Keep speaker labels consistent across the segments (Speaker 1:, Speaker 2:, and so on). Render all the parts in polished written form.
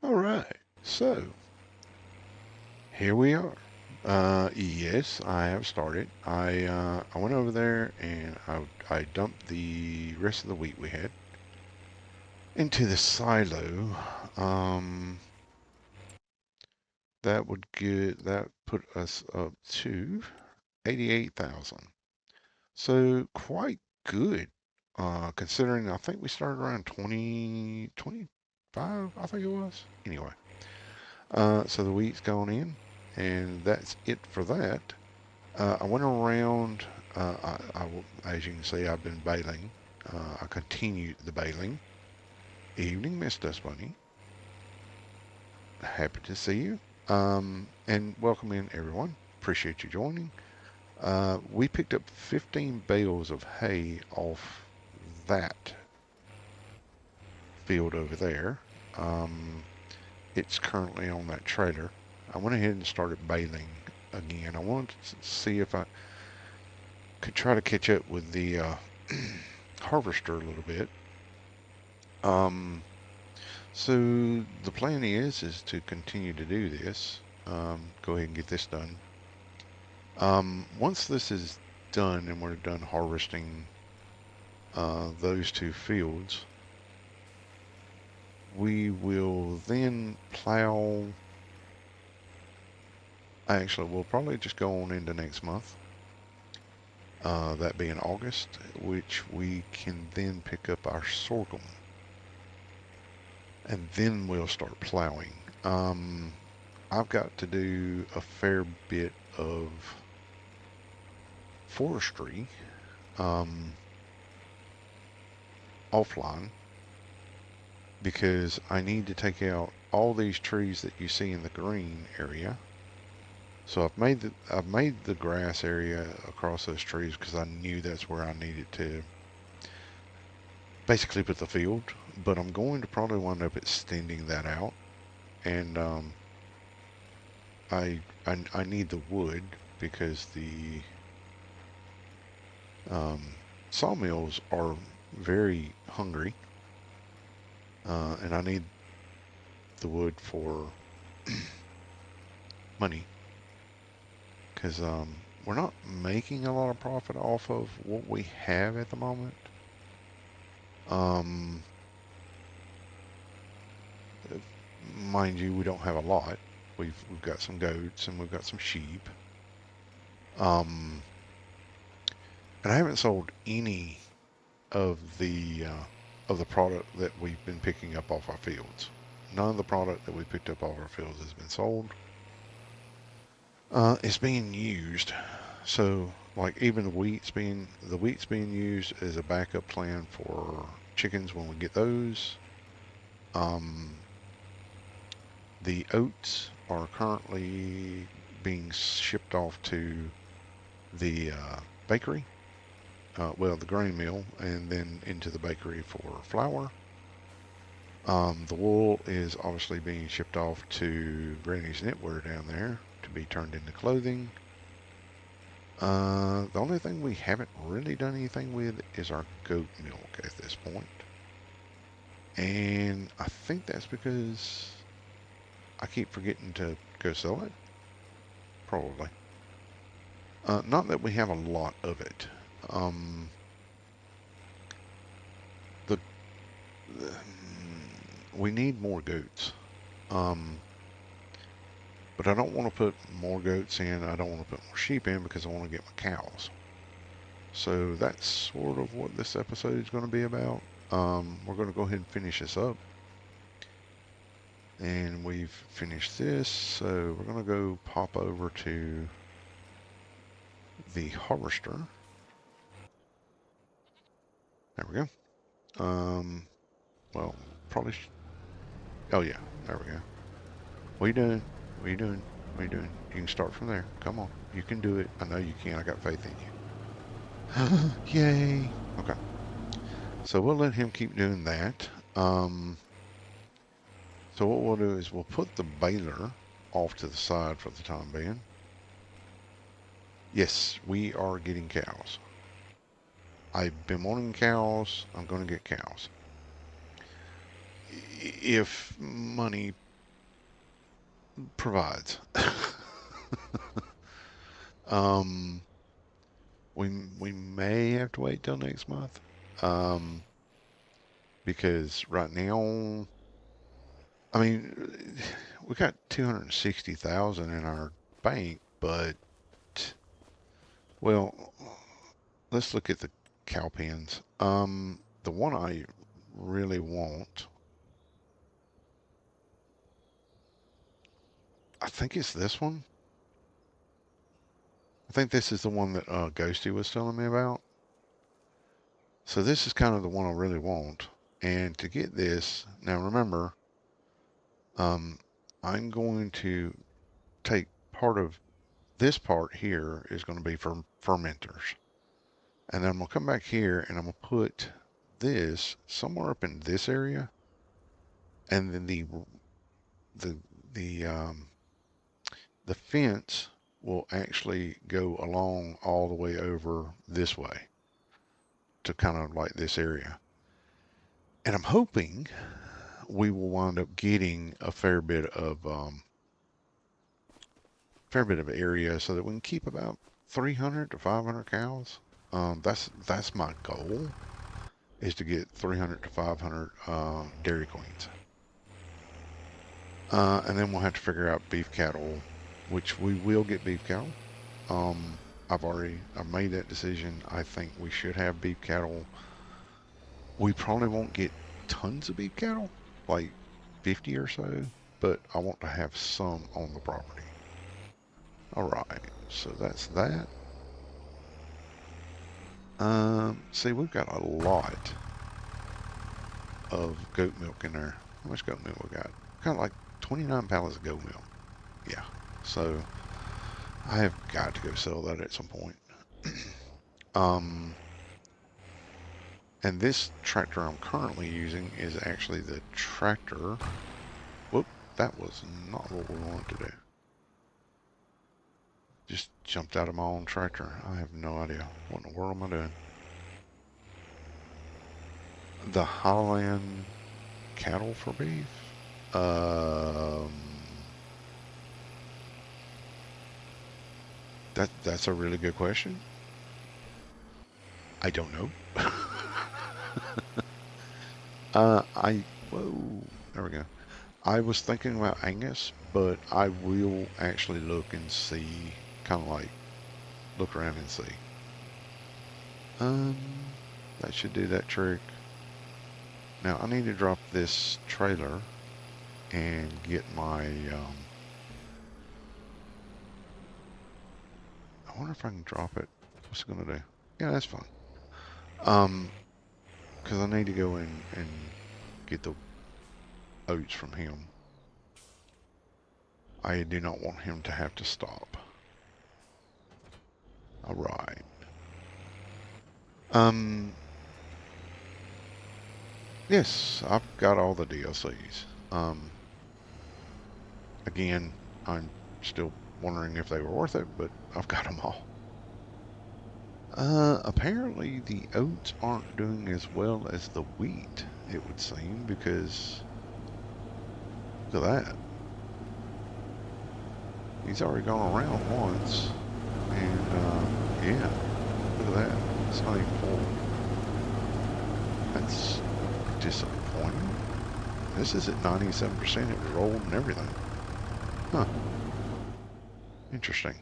Speaker 1: All right, so here we are. Yes, I have started. I went over there and I dumped the rest of the wheat we had into the silo. Um, that put us up to 88,000. So quite good, considering I think we started around 2025, I think it was. Anyway, so the wheat's gone in, and that's it for that. I went around, as you can see, I've been baling. I continued the baling. Evening, Miss Dust Bunny. Happy to see you. And welcome in, everyone. Appreciate you joining. We picked up 15 bales of hay off that field over there. Um, it's currently on that trailer. I went ahead and started baling again. I wanted to see if I could try to catch up with the harvester a little bit. Um, so the plan is to continue to do this. Go ahead and get this done. Once this is done and we're done harvesting those two fields, we will then plow. Actually, we'll probably just go on into next month. That being August, which we can then pick up our sorghum, and then we'll start plowing. I've got to do a fair bit of forestry um, offline because I need to take out all these trees that you see in the green area. So I've made the grass area across those trees because I knew that's where I needed to basically put the field. But I'm going to probably wind up extending that out, and I need the wood because the um, sawmills are very hungry, and I need the wood for money because we're not making a lot of profit off of what we have at the moment. Um, Mind you, we don't have a lot. We've got some goats and we've got some sheep. Um, and I haven't sold any of the product that we've been picking up off our fields. None of the product that we picked up off our fields has been sold. It's being used. So, like even the wheat's being used as a backup plan for chickens when we get those. Um, the oats are currently being shipped off to the bakery, well, the grain mill, and then into the bakery for flour. The wool is obviously being shipped off to Granny's Knitwear down there to be turned into clothing. The only thing we haven't really done anything with is our goat milk at this point. And I think that's because I keep forgetting to go sell it. Probably. Not that we have a lot of it. Um, the, the we need more goats. Um, but I don't want to put more goats in. I don't want to put more sheep in because I want to get my cows. So that's sort of what this episode is going to be about. We're going to go ahead and finish this up. And we've finished this, so we're going to go pop over to the harvester. There we go. Well, probably. Oh yeah, there we go. What are you doing? What are you doing? What are you doing? You can start from there. Come on, you can do it. I know you can. I got faith in you. Yay! Okay, so we'll let him keep doing that. So what we'll do is we'll put the baler off to the side for the time being. Yes, we are getting cows. I've been wanting cows. I'm going to get cows. If money provides. um, we may have to wait till next month. Um, because right now, I mean, we got 260,000 in our bank, but well, let's look at the cow pens. The one I really want, I think it's this one. I think this is the one that Ghosty was telling me about. So this is kind of the one I really want. And to get this, now remember, um, I'm going to take part of this part here is going to be for fermenters. And then I'm going to come back here and I'm going to put this somewhere up in this area. And then the, the, um, the fence will actually go along all the way over this way to kind of like this area. And I'm hoping we will wind up getting a fair bit of area so that we can keep about 300 to 500 cows. That's my goal, is to get 300 to 500 dairy queens. And then we'll have to figure out beef cattle, which we will get beef cattle. Um, I've made that decision. I think we should have beef cattle. We probably won't get tons of beef cattle, like 50 or so, but I want to have some on the property. All right, so that's that. See, we've got a lot of goat milk in there. How much goat milk we got? Kind of like 29 pallets of goat milk. Yeah, so I have got to go sell that at some point. um, and this tractor I'm currently using is actually the tractor. Whoop, that was not what we wanted to do. Just jumped out of my own tractor. I have no idea. What in the world am I doing? The Highland cattle for beef? Um, that's a really good question. I don't know. Whoa, there we go. I was thinking about Angus, but I will actually look and see, kind of like look around and see. Um, that should do that trick. Now I need to drop this trailer and get my, I wonder if I can drop it. What's it gonna do? Yeah, that's fine. Um, because I need to go in and get the oats from him. I do not want him to have to stop. All right. Yes, I've got all the DLCs. Again, I'm still wondering if they were worth it, but I've got them all. Apparently the oats aren't doing as well as the wheat, it would seem, because look at that. He's already gone around once, and yeah, look at that. It's not even full. That's disappointing. This is at 97%. It rolled and everything. Huh. Interesting.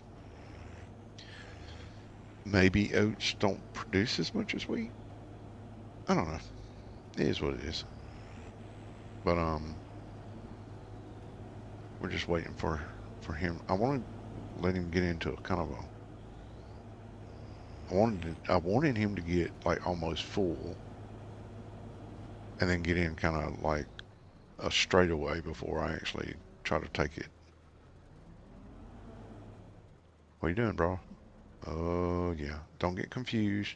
Speaker 1: Maybe oats don't produce as much as wheat. I don't know. It is what it is. But we're just waiting for him. I want to let him get into a kind of a. I wanted him to get like almost full, and then get in kind of like a straightaway before I actually try to take it. What are you doing, bro? Oh yeah. Don't get confused.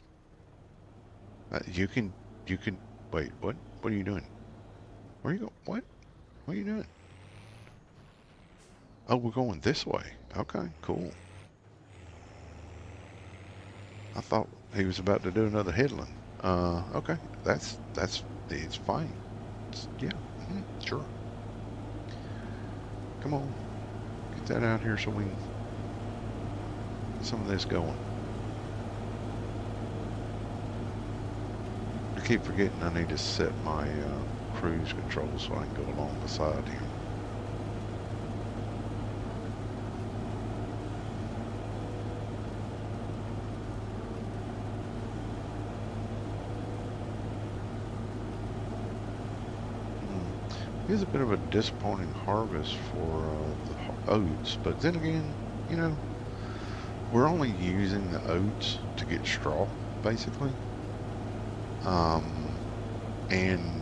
Speaker 1: You can wait. What are you doing? Where are you going? What are you doing? Oh, we're going this way. Okay, cool. I thought he was about to do another headland. Okay, it's fine. Yeah, sure. Come on. that out here so we can get some of this going. I keep forgetting I need to set my cruise control so I can go along the side here. It's a bit of a disappointing harvest for the oats, but then again, you know, we're only using the oats to get straw, basically. Um, and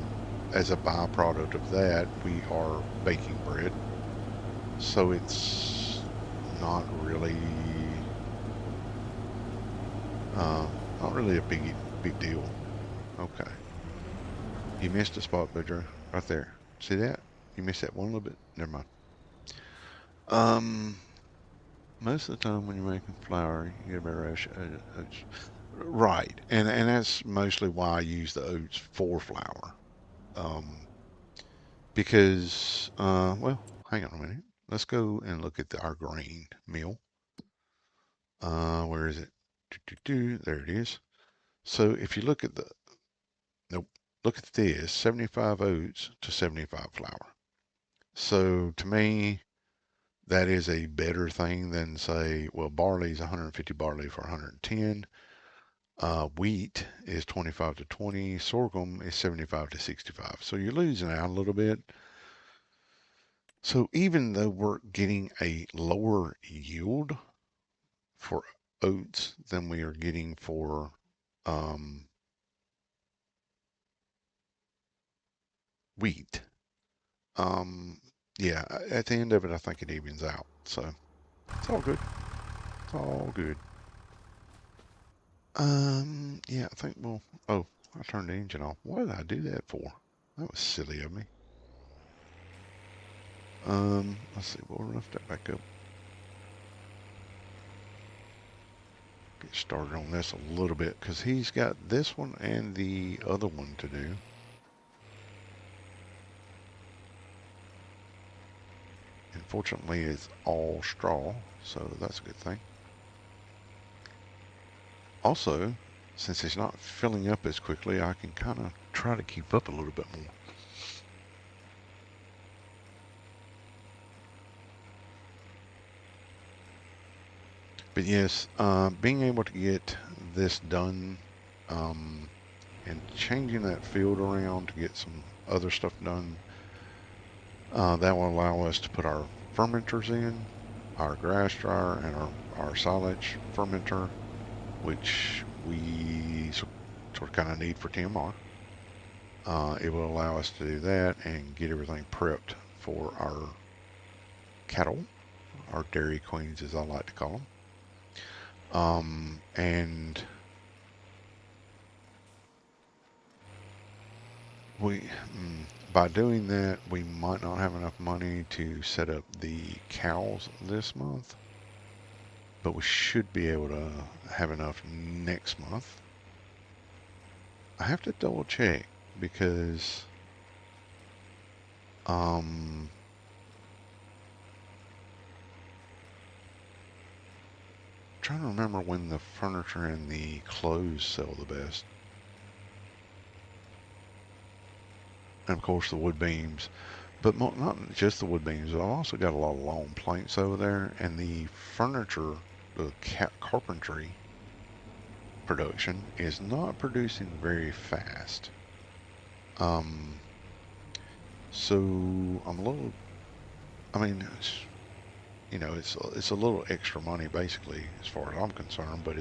Speaker 1: as a byproduct of that, we are baking bread. So it's not really, uh, not really a big deal. Okay. You missed a spot, Boudreaux, right there. See that? You missed that one little bit. Never mind. Um, Most of the time when you're making flour, you get a better oats. Right, and that's mostly why I use the oats for flour. Um, because well, hang on a minute. Let's go and look at our grain mill. Where is it? There it is. So if you look at the nope, look at this, 75 oats to 75 flour. So to me, that is a better thing than say, well, barley's 150 barley for 110. Wheat is 25 to 20. Sorghum is 75 to 65. So you're losing out a little bit. So even though we're getting a lower yield for oats than we are getting for um, wheat, um, yeah, at the end of it, I think it evens out. So it's all good. It's all good. Yeah, I think we'll. Oh, I turned the engine off. What did I do that for? That was silly of me. Let's see. We'll lift that back up. Get started on this a little bit because he's got this one and the other one to do. Unfortunately, it's all straw, so that's a good thing. Also, since it's not filling up as quickly, I can kind of try to keep up a little bit more. But yes, being able to get this done um, and changing that field around to get some other stuff done, that will allow us to put our fermenters in, our grass dryer, and our silage fermenter, which we sort of kind of need for TMR. It will allow us to do that and get everything prepped for our cattle, our dairy queens, as I like to call them. And we, by doing that, we might not have enough money to set up the cows this month, but we should be able to have enough next month. I have to double check because um, I'm trying to remember when the furniture and the clothes sell the best. And of course the wood beams, but not just the wood beams. I've also got a lot of long planks over there, and the furniture, the carpentry production is not producing very fast. Um, so I'm a little. I mean, it's a little extra money basically as far as I'm concerned, but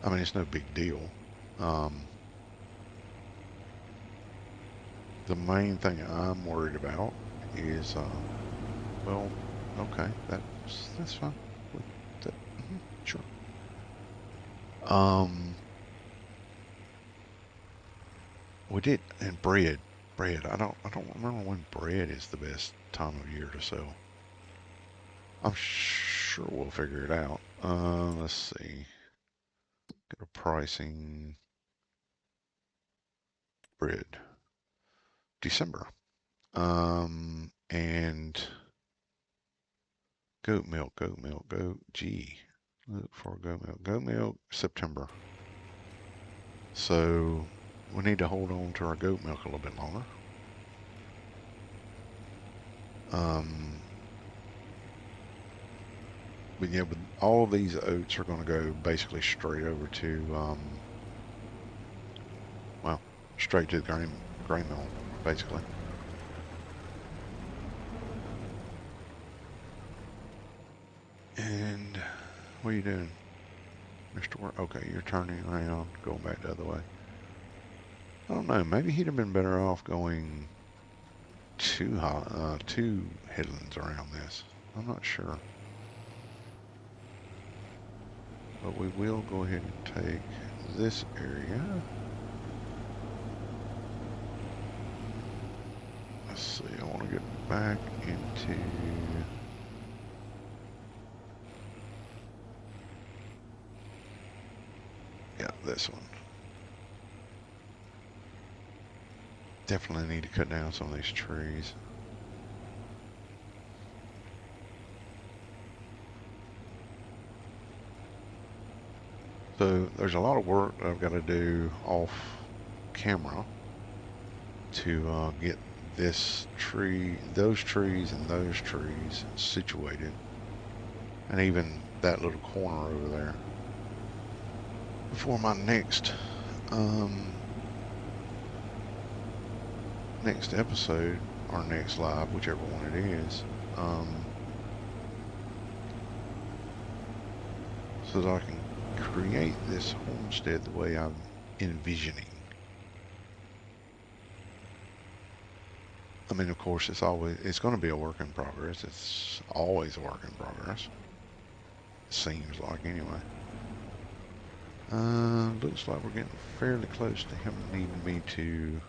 Speaker 1: I mean, it's no big deal. Um, the main thing I'm worried about is, well, okay, that's fine. That, sure. Um, we did, and bread. I don't remember when bread is the best time of year to sell. I'm sure we'll figure it out. Let's see. Go to pricing bread. December. And Goat milk, goat milk, goat. Gee, look for goat milk. Goat milk, September. So we need to hold on to our goat milk a little bit longer. But yeah, but all of these oats are going to go basically straight over to, well, straight to the grain mill, basically. And what are you doing, Mr. Work? Okay, you're turning around, going back the other way. I don't know. Maybe he'd have been better off going two headlands around this. I'm not sure. But we will go ahead and take this area. Let's see. I want to get back into... Yeah, this one. Definitely need to cut down some of these trees. So there's a lot of work that I've got to do off camera to get this tree, those trees, and those trees situated, and even that little corner over there before my next next episode or next live, whichever one it is, so that I can create this homestead the way I'm envisioning. I mean, of course, it's going to be a work in progress. It's always a work in progress. Seems like, anyway. Looks like we're getting fairly close to him needing me to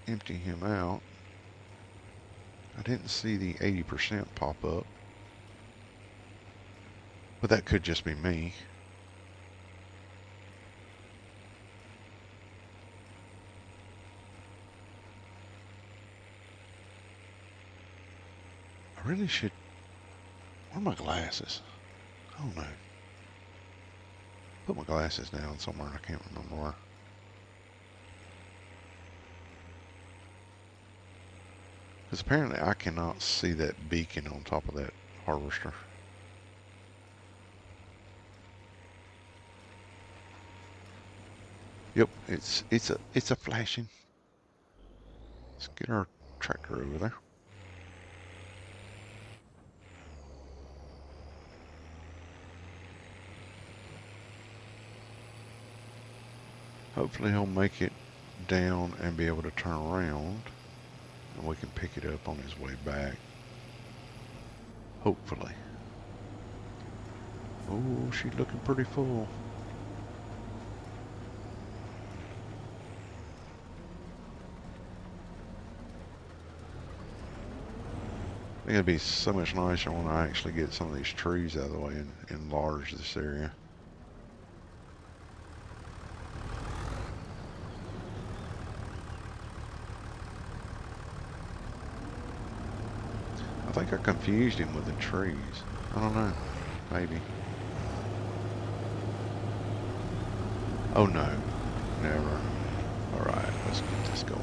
Speaker 1: empty him out. I didn't see the 80% pop up, but that could just be me. I really should... Where are my glasses? I don't know. Put my glasses down somewhere, I can't remember where. Because apparently I cannot see that beacon on top of that harvester. Yep, it's a flashing. Let's get our tractor over there. Hopefully he'll make it down and be able to turn around, and we can pick it up on his way back. Hopefully. Oh, she's looking pretty full. I think it'd be so much nicer when I actually get some of these trees out of the way and enlarge this area. I think I confused him with the trees. I don't know. Maybe. Oh no. Never. Alright, let's get this going.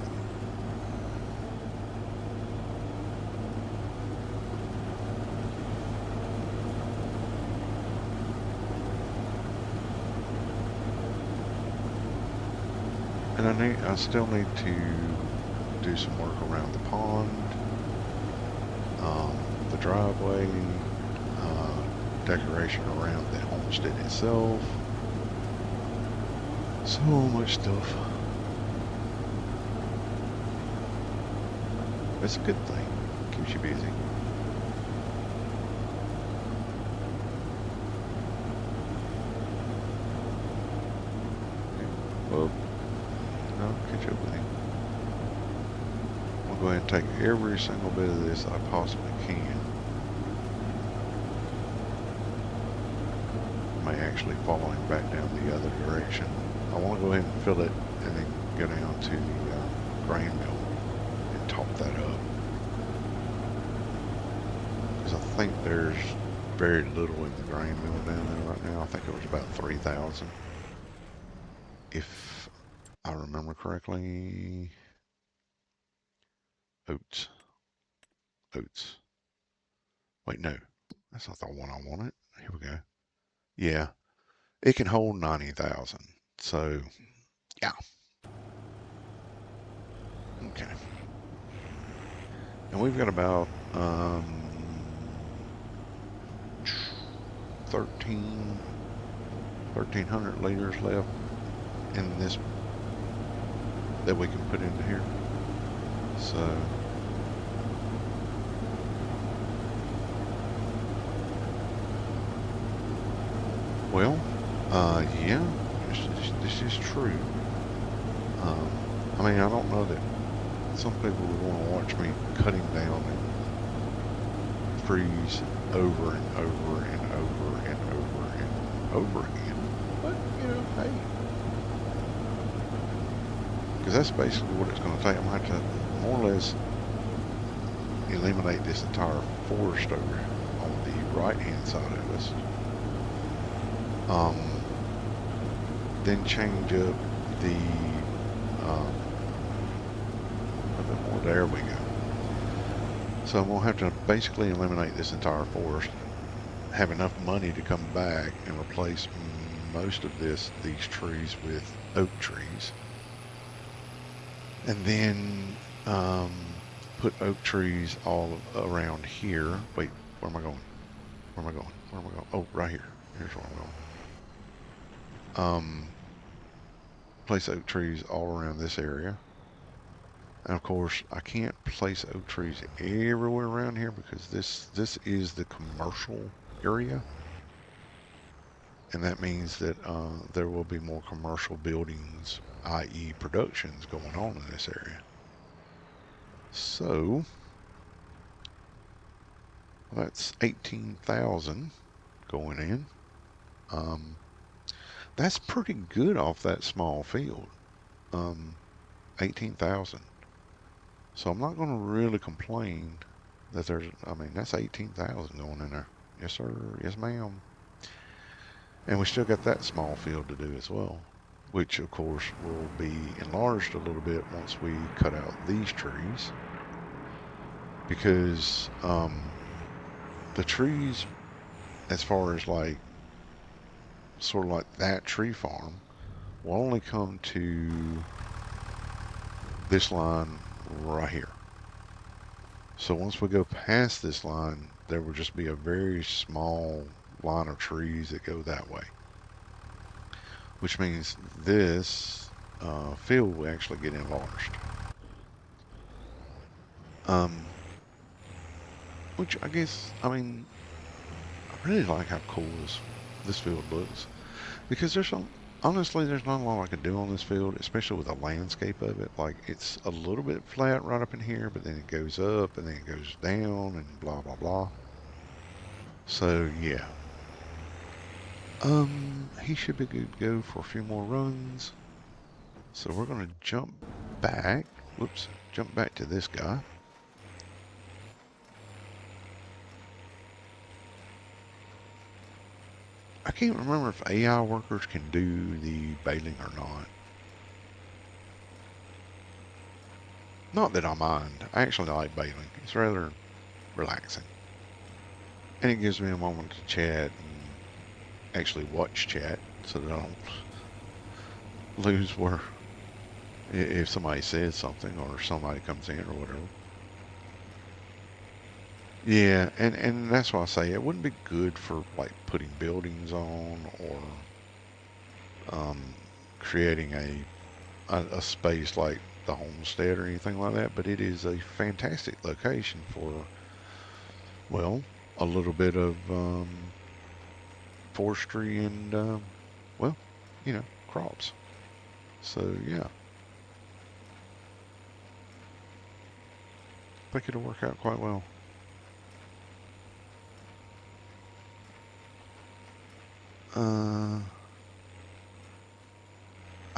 Speaker 1: And I still need to do some work around the pond, the driveway, decoration around the homestead itself. So much stuff. It's a good thing. Keeps you busy. Well, I'll catch up with him. I'll go ahead and take every single bit of this I possibly can. May actually follow him back down the other direction. I want to go ahead and fill it and then go down to the grain mill and top that up. Because I think there's very little in the grain mill down there right now. I think it was about 3,000. If I remember correctly. Oats. Oats. Wait, no. That's not the one I wanted. Here we go. Yeah. It can hold 90,000. So, yeah. Okay. And we've got about 1,300 liters left in this that we can put into here. So, well, yeah, this is true. I mean, I don't know that some people would want to watch me cutting down trees over and over and over and over and over again. But, you know, hey. Because that's basically what it's going to take. I'm going to have to more or less eliminate this entire forest over on the right-hand side of us. Then change up the a bit more. There we go. So I'm gonna have to basically eliminate this entire forest, have enough money to come back and replace most of these trees with oak trees, and then put oak trees all around here. Wait, where am I going? Where am I going? Where am I going? Oh, right here. Here's where I'm going. Place oak trees all around this area. And of course, I can't place oak trees everywhere around here because this is the commercial area. And that means that there will be more commercial buildings, i.e. productions, going on in this area. So, that's 18,000 going in. That's pretty good off that small field. 18,000. So I'm not going to really complain that there's, I mean, that's 18,000 going in there. Yes, sir. Yes, ma'am. And we still got that small field to do as well, which of course will be enlarged a little bit once we cut out these trees, because the trees, as far as like sort of like that tree farm, will only come to this line right here. So once we go past this line, there will just be a very small line of trees that go that way, which means this field will actually get enlarged. Which I guess, I mean, I really like how cool this field looks, because honestly, there's not a lot I can do on this field, especially with the landscape of it. Like, it's a little bit flat right up in here, but then it goes up and then it goes down and blah, blah, blah. So, yeah. He should be good to go for a few more runs. So we're going to jump back. Whoops. Jump back to this guy. I can't remember if AI workers can do the baling or not. Not that I mind. I actually like baling. It's rather relaxing. And it gives me a moment to chat and actually watch chat so that I don't lose where if somebody says something or somebody comes in or whatever. Yeah, and that's why I say it wouldn't be good for like putting buildings on or creating a space like the Homestead or anything like that, but it is a fantastic location for, well, a little bit of forestry and, well, you know, crops. So, yeah, I think it'll work out quite well.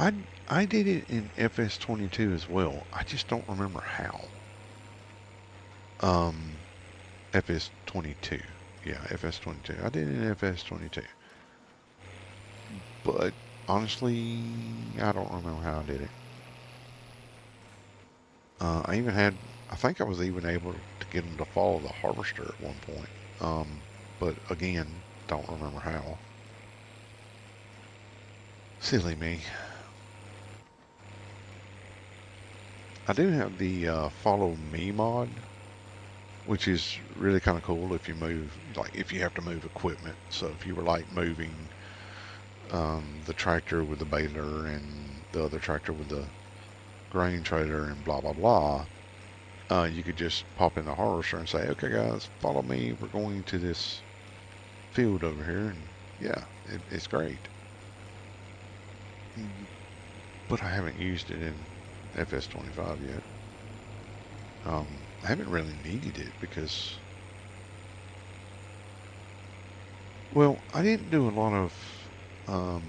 Speaker 1: I I did it in FS22 as well. I just don't remember how. Um, FS22. Yeah, FS22. I did it in FS22. But honestly, I don't remember how I did it. I even had, I think I was even able to get them to follow the harvester at one point. But again, don't remember how. Silly me. I do have the follow me mod, which is really kind of cool if you move, like if you have to move equipment. So if you were like moving the tractor with the baler and the other tractor with the grain trailer and blah blah blah, you could just pop in the harvester and say, "Okay, guys, follow me. We're going to this field over here," and yeah, it's great. But I haven't used it in FS25 yet. Um, I haven't really needed it because, well, I didn't do a lot of, um,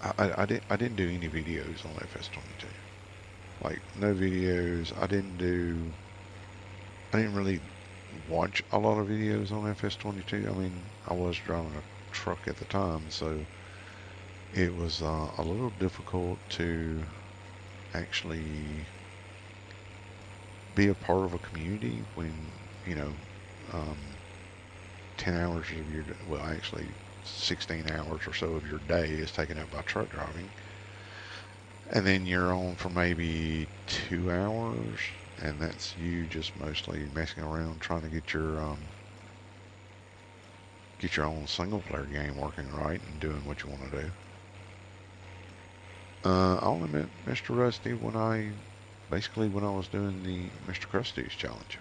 Speaker 1: I didn't do any videos on FS22. Like no videos. I didn't really watch a lot of videos on FS22. I mean, I was driving a truck at the time, so it was a little difficult to actually be a part of a community when, you know, um, 10 hours of your, well, actually 16 hours or so of your day is taken up by truck driving. And then you're on for maybe 2 hours, and that's you just mostly messing around trying to get your own single player game working right and doing what you want to do. I only met Mr. Rusty basically when I was doing the Mr. Krusty's challenge.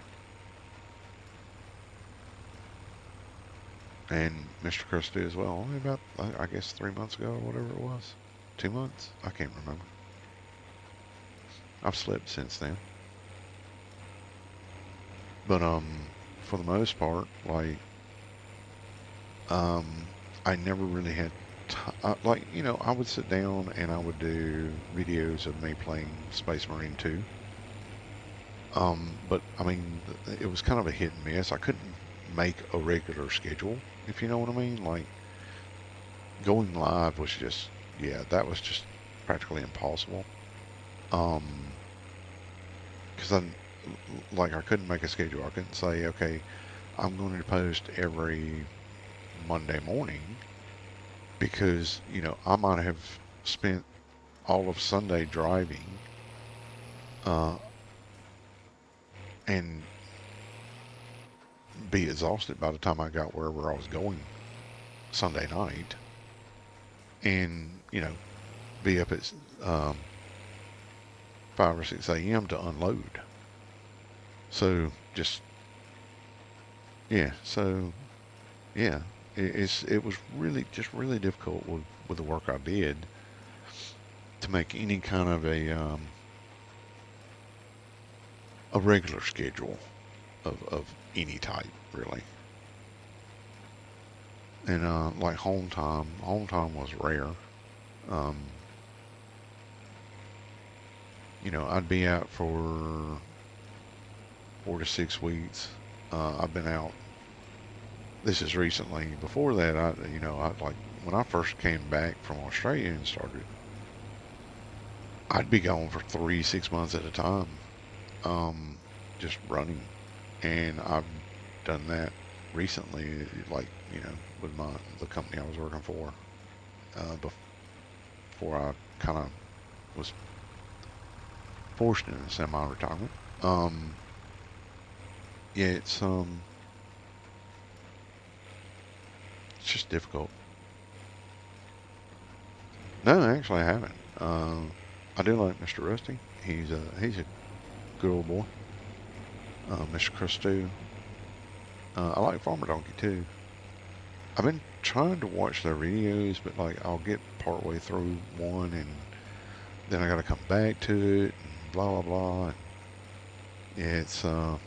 Speaker 1: And Mr. Krusty as well, only about, I guess, 3 months ago or whatever it was. 2 months? I can't remember. I've slept since then. But, for the most part, like, um, I never really had like, you know, I would sit down and I would do videos of me playing Space Marine 2. But I mean, it was kind of a hit and miss. I couldn't make a regular schedule, if you know what I mean. Like going live was just, yeah, that was just practically impossible. Um, because I couldn't make a schedule. I couldn't say, okay, I'm going to post every Monday morning because, you know, I might have spent all of Sunday driving, uh, and be exhausted by the time I got wherever I was going Sunday night, and you know, be up at 5 or 6 a.m. to unload. So just yeah, so yeah, it was really just really difficult with the work I did to make any kind of a regular schedule of any type really. And like home time was rare. Um, you know, I'd be out for 4 to 6 weeks. I've been out. This is recently. Before that, I like when I first came back from Australia and started, I'd be gone for 3, 6 months at a time, um, just running. And I've done that recently, like you know, with the company I was working for, before I kind of was forced into semi-retirement. Um, yeah, it's just difficult. No, actually, I haven't. I do like Mr. Rusty. He's a good old boy. Mr. Christou. I like Farmer Donkey too. I've been trying to watch their videos, but like I'll get partway through one and then I gotta come back to it and blah blah blah. And yeah,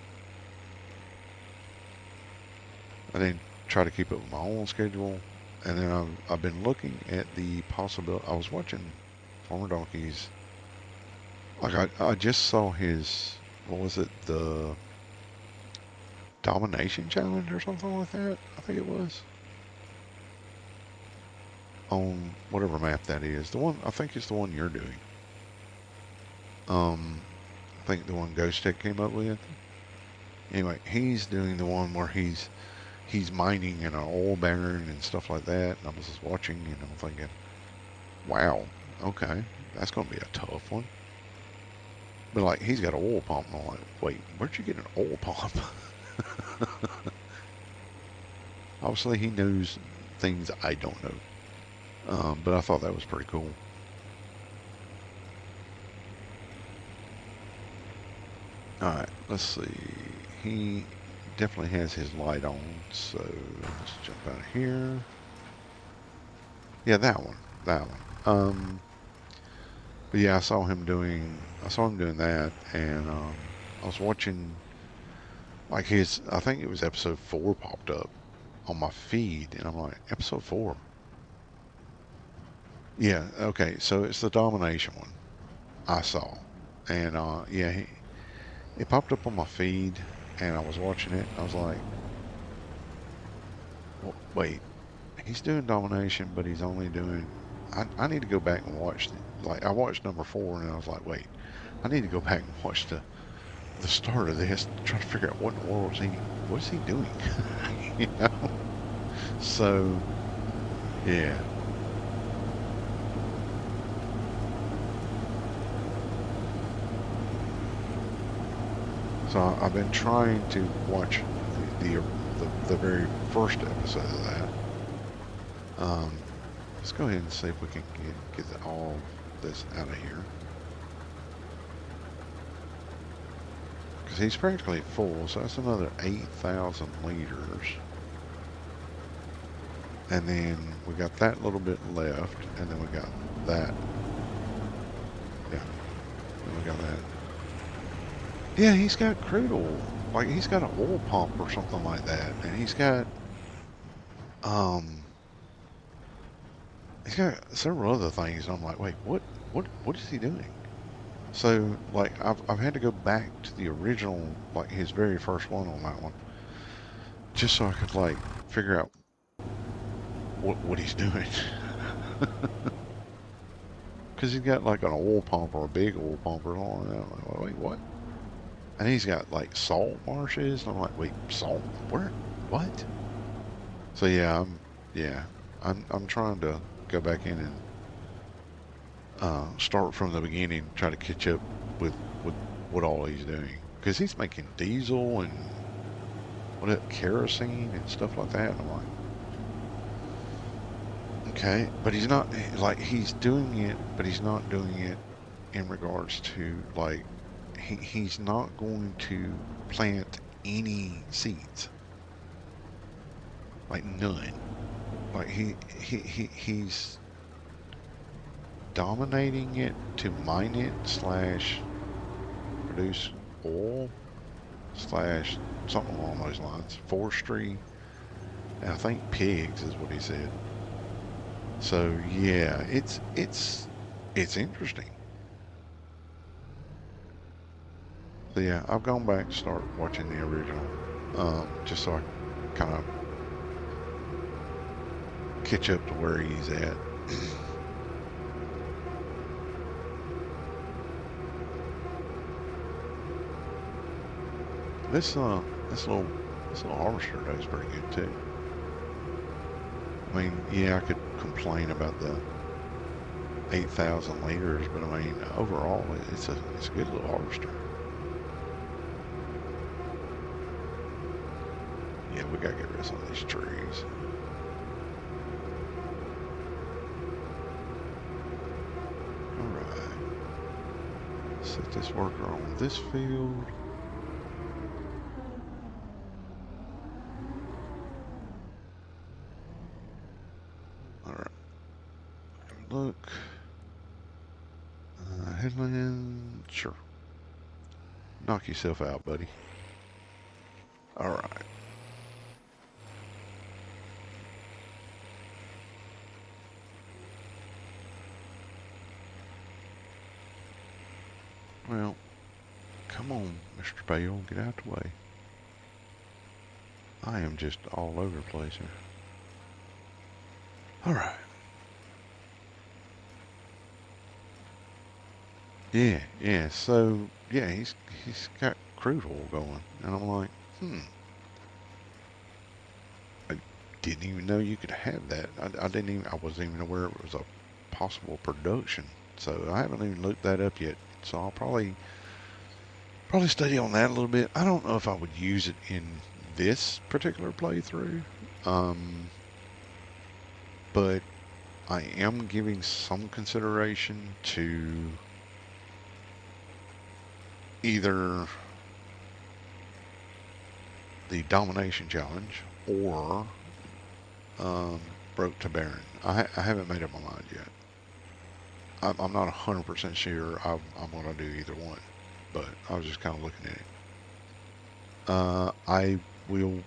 Speaker 1: I didn't try to keep up with my own schedule. And then I've been looking at the possibility. I was watching Farmer Donkey's. Like I just saw his, what was it, the domination challenge or something like that? I think it was on whatever map that is. The one I think it's the one you're doing. I think the one Ghost Tech came up with. Anyway, he's doing the one where he's mining in an oil baron and stuff like that. And I was just watching and I'm thinking, wow, okay, that's gonna be a tough one. But like he's got an oil pump, and I'm like, wait, where'd you get an oil pump? Obviously, he knows things I don't know. But I thought that was pretty cool. All right, let's see. He definitely has his light on, so let's jump out of here. Yeah, that one, that one. But yeah, I saw him doing that, and I was watching like his, I think it was episode 4 popped up on my feed, and I'm like, episode 4. Yeah, okay, so it's the domination one I saw, and yeah, it popped up on my feed, and I was watching it. I was like, wait, he's doing domination, but he's only doing. I need to go back and watch. Like I watched number 4, and I was like, wait, I need to go back and watch the start of this, to try to figure out what in the world what is he doing? You know? So yeah. So I've been trying to watch the very first episode of that. Let's go ahead and see if we can get all this out of here. Because he's practically full, so that's another 8,000 liters. And then we got that little bit left, and then we got that. Yeah, then we got that. Yeah, he's got crude oil. Like he's got an oil pump or something like that, and um he's got several other things. And I'm like, wait, what is he doing? So like I've had to go back to the original, like his very first one on that one, just so I could like figure out what he's doing. Because he's got like an oil pump or a big oil pump or all that. I'm like, wait, what? And he's got like salt marshes. And I'm like, wait, salt? Where? What? So yeah, I'm trying to go back in and start from the beginning, try to catch up with what all he's doing. Because he's making diesel and kerosene and stuff like that. And I'm like, okay, but he's not like he's doing it, but he's not doing it in regards to like he's not going to plant any seeds, like none. Like he's dominating it to mine it slash produce oil slash something along those lines, forestry, and I think pigs is what he said. So yeah, it's interesting. So yeah, I've gone back to start watching the original, just so I kind of catch up to where he's at. This this little this little harvester does pretty good too. I mean, yeah, I could complain about the 8,000 liters, but I mean, overall, it's a good little harvester. Yeah, we gotta get rid of some of these trees. All right, set this worker on this field. All right, look. Headland, sure. Knock yourself out, buddy. All right. Well, come on, Mr. Bale, get out the way. I am just all over the place here. All right. Yeah, yeah. So yeah, he's got crude oil going, and I'm like, I didn't even know you could have that. I wasn't even aware it was a possible production. So I haven't even looked that up yet. So I'll probably study on that a little bit. I don't know if I would use it in this particular playthrough, um, but I am giving some consideration to either the domination challenge or broke to barren. I haven't made up my mind yet. I'm not 100% sure I'm going to do either one, but I was just kind of looking at it. I will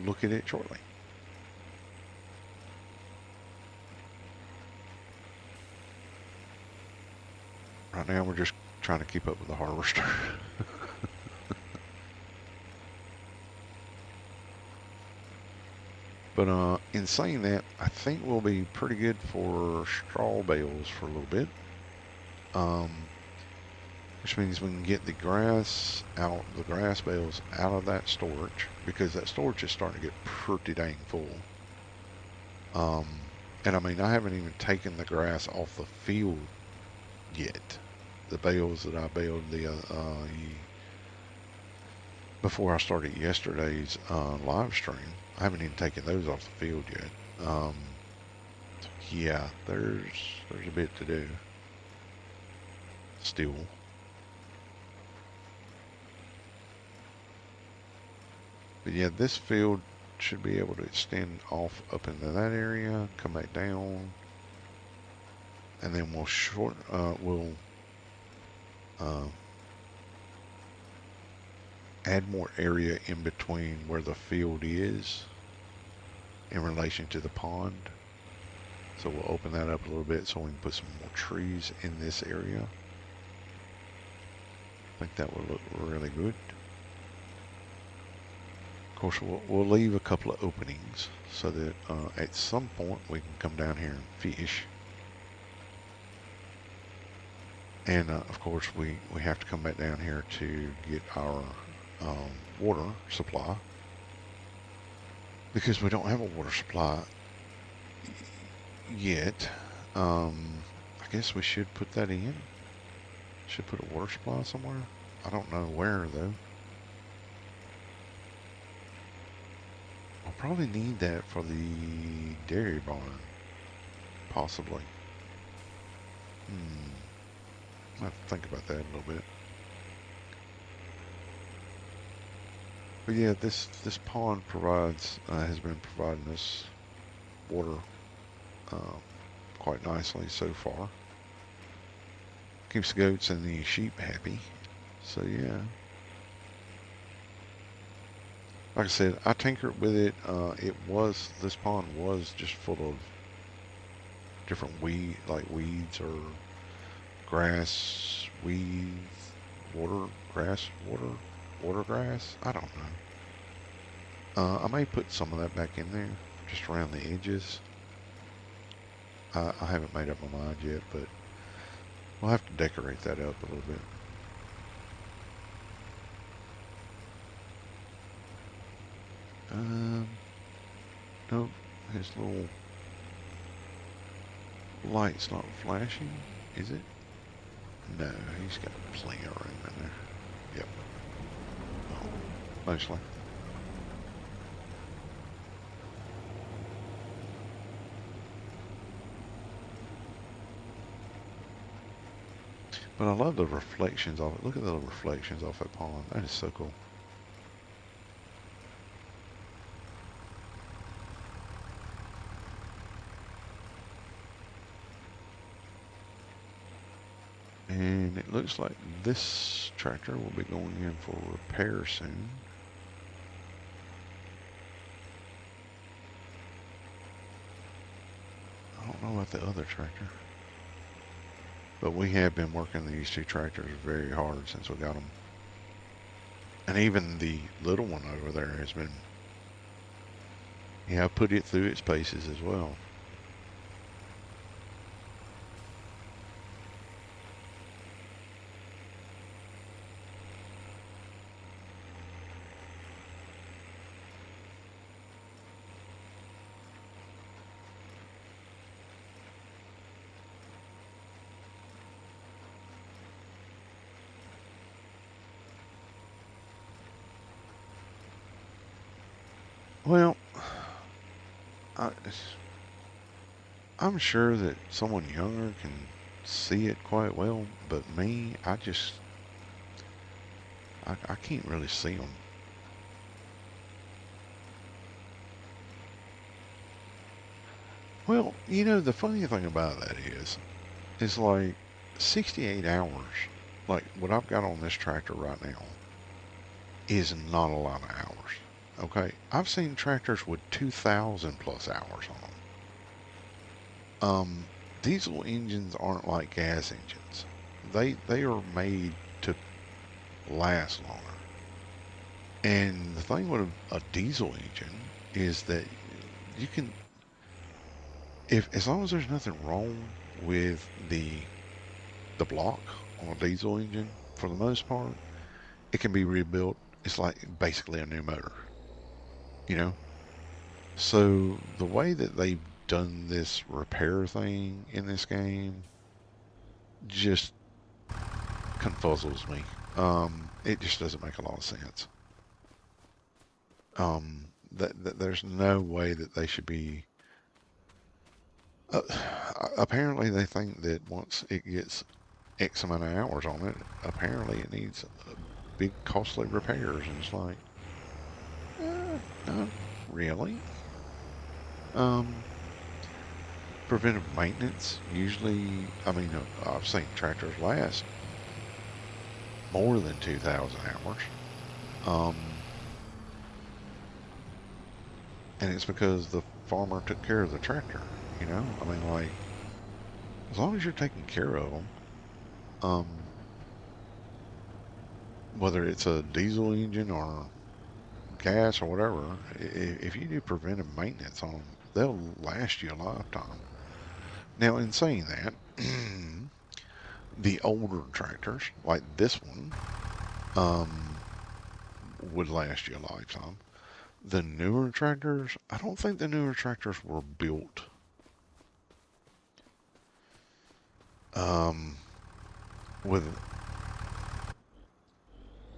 Speaker 1: look at it shortly. Right now, we're just trying to keep up with the harvester. But in saying that, I think we'll be pretty good for straw bales for a little bit. Um, which means we can get the grass bales out of that storage, because that storage is starting to get pretty dang full. Um, and I mean, I haven't even taken the grass off the field yet. The bales that I baled before I started yesterday's live stream, I haven't even taken those off the field yet. Yeah, there's a bit to do still. But yeah, this field should be able to extend off up into that area, come back down, and then we'll uh, add more area in between where the field is in relation to the pond. So we'll open that up a little bit so we can put some more trees in this area. I think that would look really good. Of course, we'll leave a couple of openings so that at some point we can come down here and fish. And of course, we have to come back down here to get our water supply, because we don't have a water supply yet. I guess we should put that in. Should put a water supply somewhere. I don't know where though. I'll probably need that for the dairy barn, possibly. I have to think about that a little bit. But yeah, this pond has been providing us water uh, quite nicely so far. Keeps the goats and the sheep happy. So yeah. Like I said, I tinkered with it. This pond was just full of different weeds or grass, weeds, water grass. I don't know. I may put some of that back in there, just around the edges. I haven't made up my mind yet, but we'll have to decorate that up a little bit. Nope, his little light's not flashing, is it? No, he's got plenty of room in there. Yep. Oh, mostly. But I love the reflections of it. Look at the reflections off that pond. That is so cool. And it looks like this tractor will be going in for repair soon. I don't know about the other tractor. But we have been working these two tractors very hard since we got them. And even the little one over there has been, put it through its paces as well. Well, I, I'm sure that someone younger can see it quite well, but me, I can't really see them. Well, the funny thing about that is like 68 hours, like what I've got on this tractor right now, is not a lot of hours. Okay, I've seen tractors with 2,000 plus hours on them. Diesel engines aren't like gas engines. They are made to last longer. And the thing with a diesel engine is that you can, if as long as there's nothing wrong with the block on a diesel engine, for the most part, it can be rebuilt. It's like basically a new motor, you know? So the way that they've done this repair thing in this game just confuzzles me. It just doesn't make a lot of sense. That there's no way that they should be. Uh, Apparently, they think that once it gets X amount of hours on it, apparently it needs big costly repairs, and it's like, not really. Um, Preventive maintenance usually, I mean, I've seen tractors last more than 2,000 hours. Um, and it's because the farmer took care of the tractor. I mean, like, as long as you're taking care of them, um, whether it's a diesel engine or gas or whatever, if you do preventive maintenance on them, they'll last you a lifetime. Now, in saying that, the older tractors, like this one, um, would last you a lifetime. The newer tractors, I don't think the newer tractors were built um, with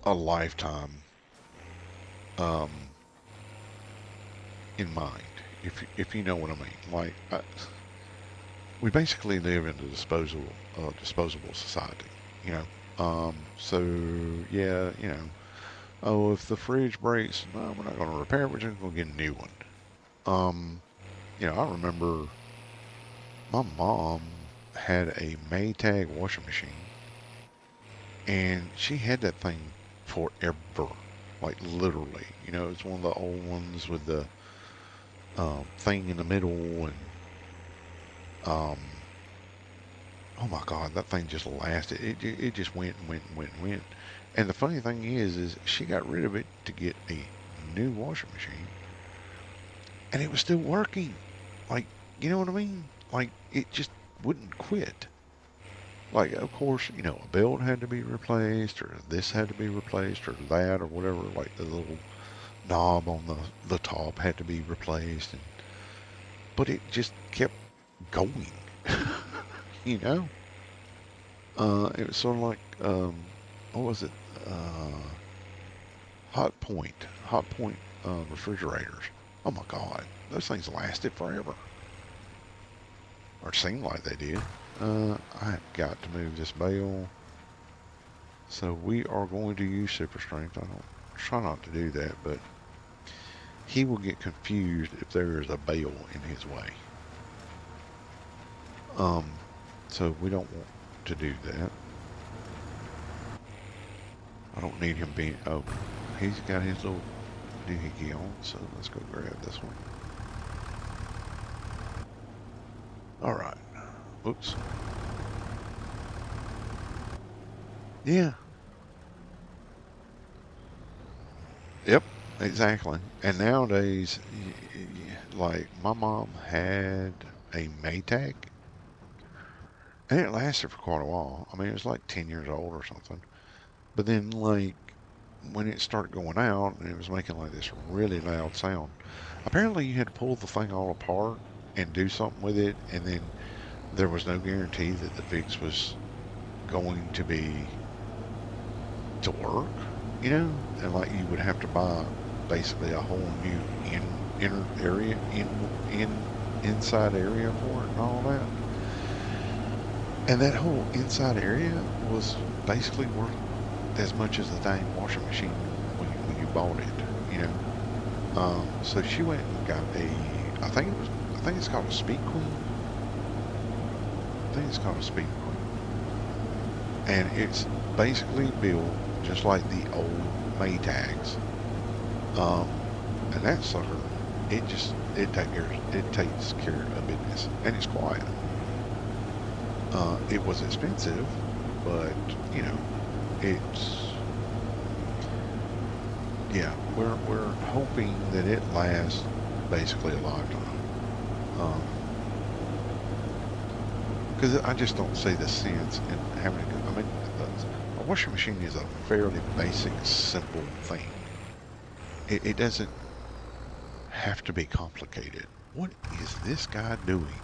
Speaker 1: a lifetime um, in mind, if you know what I mean. Like, we basically live in a disposable society, you know. So yeah, oh, if the fridge breaks, no, we're not going to repair it. We're just going to get a new one. Um, I remember my mom had a Maytag washing machine, and she had that thing forever, like literally. It's one of the old ones with the thing in the middle, and um, oh my God, that thing just lasted. It just went and went and went and went. And the funny thing is she got rid of it to get a new washing machine, and it was still working. Like, you know what I mean? Like, it just wouldn't quit. Like, of course, a belt had to be replaced, or this had to be replaced, or that, or whatever. Like, the little knob on the top had to be replaced, but it just kept going. you know. It was sort of like what was it? Uh, Hot Point refrigerators. Oh my God, those things lasted forever, or seemed like they did. I've got to move this bale, so we are going to use super strength. I don't try not to do that, but he will get confused if there is a bale in his way. Um, so we don't want to do that. I don't need him being. Oh, he's got his little doohickey on, so let's go grab this one. All right. Oops. Yeah. Yep. Exactly. And nowadays, like my mom had a Maytag, and it lasted for quite a while. I mean, it was like 10 years old or something. But then, like, when it started going out and it was making like this really loud sound, apparently you had to pull the thing all apart and do something with it, and then there was no guarantee that the fix was going to be to work, you know, and like you would have to buy basically a whole new inner area in inside area for it and all that. And that whole inside area was basically worth as much as the dang washing machine when you bought it, you know. So she went and got I think it's called a Speed Queen. I think it's called a Speed Queen, and it's basically built just like the old Maytags. Um, and that sucker, it takes care of business, and it's quiet. It was expensive, but you know, it's yeah. We're hoping that it lasts basically a lifetime. Because I just don't see the sense in having to. I mean, a washing machine is a fairly basic, simple thing. It doesn't have to be complicated. What is this guy doing?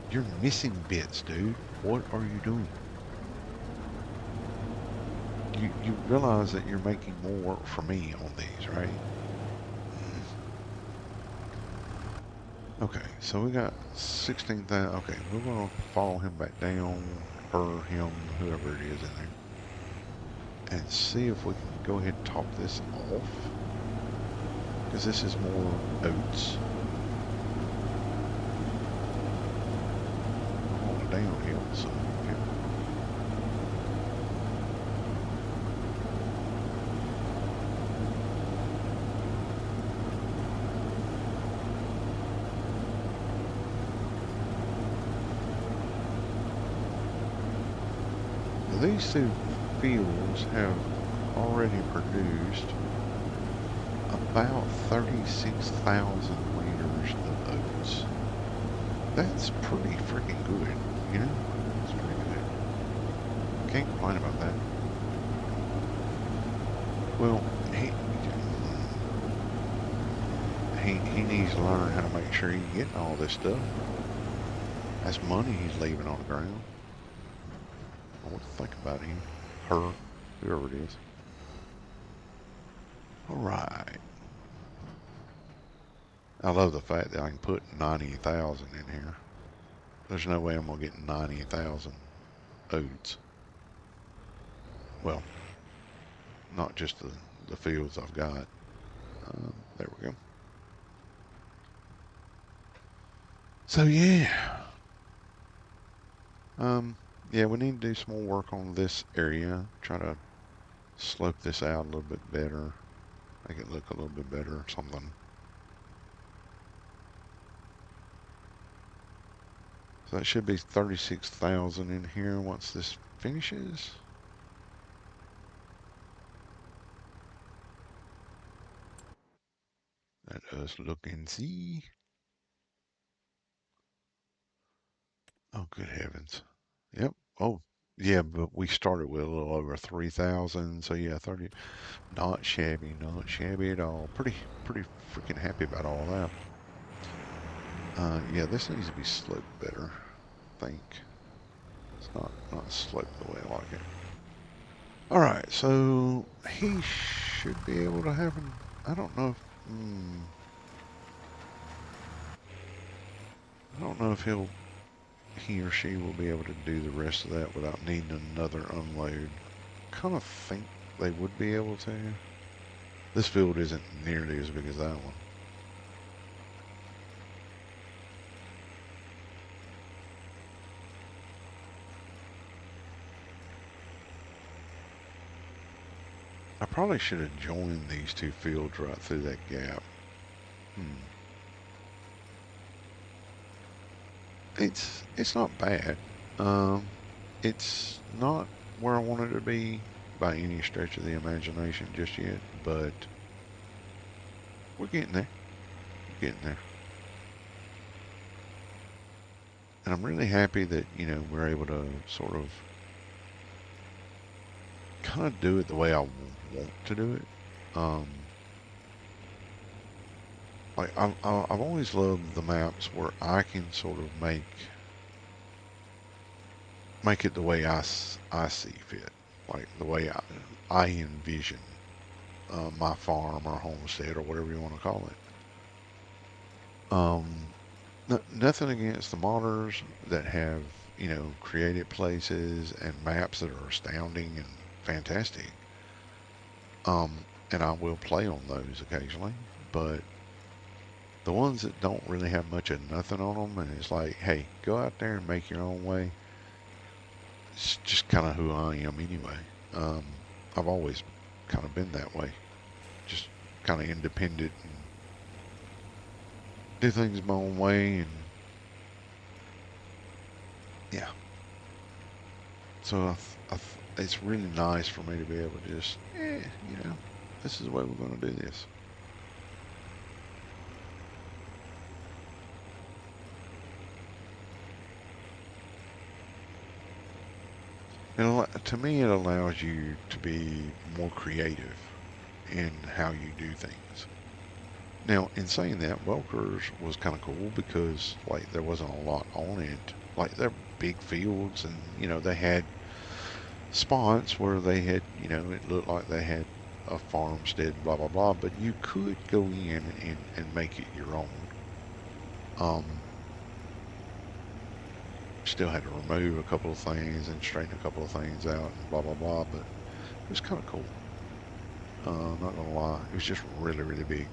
Speaker 1: You're missing bits, dude. What are you doing? You realize that you're making more work for me on these, right? Okay, so we got 16,000. Okay, we're gonna follow him back down, her, him, whoever it is in there, and see if we can go ahead and top this off, because this is more oats. We're going downhill, so yeah. These two fields have already produced about 36,000 liters of oats. That's pretty freaking good, you know? It's pretty good. Can't complain about that. Well, he needs to learn how to make sure he's getting all this stuff. That's money he's leaving on the ground. I want to think about him, her, whoever it is. All right. I love the fact that I can put 90,000 in here. There's no way I'm gonna get 90,000 oats. Well, not just the fields I've got. There we go. So yeah, um, yeah, we need to do some more work on this area. Try to slope this out a little bit better, make it look a little bit better or something. So that should be 36,000 in here once this finishes. Let us look and see. Oh, good heavens. Yep. Oh, yeah, but we started with a little over 3,000. So yeah, 30. Not shabby, not shabby at all. Pretty freaking happy about all that. Yeah, this needs to be sloped better, I think. It's not sloped the way I like it. All right, so he should be able to have an. I don't know if. I don't know if he or she will be able to do the rest of that without needing another unload. Kind of think they would be able to. This field isn't nearly as big as that one. I probably should have joined these two fields right through that gap. Hmm. It's not bad. Um, it's not where I want it to be by any stretch of the imagination just yet, but we're getting there. We're getting there. And I'm really happy that, we're able to sort of kind of do it the way I want to do it. Um, like I've always loved the maps where I can sort of make it the way I see fit, like the way I envision my farm or homestead or whatever you want to call it. Nothing against the modders that have, created places and maps that are astounding and fantastic. And I will play on those occasionally, but the ones that don't really have much of nothing on them, and it's like, hey, go out there and make your own way. It's just kind of who I am anyway. Um, I've always kind of been that way, just kind of independent and do things my own way, and yeah. So it's really nice for me to be able to just, this is the way we're going to do this. And to me, it allows you to be more creative in how you do things. Now, in saying that, Welker's was kind of cool because, like, there wasn't a lot on it. Like, they're big fields, and, they had spots where they had, it looked like they had a farmstead, blah, blah, blah, but you could go in and make it your own. Um, Still had to remove a couple of things and straighten a couple of things out and blah, blah, blah, but it was kind of cool. Not gonna lie, it was just really, really big.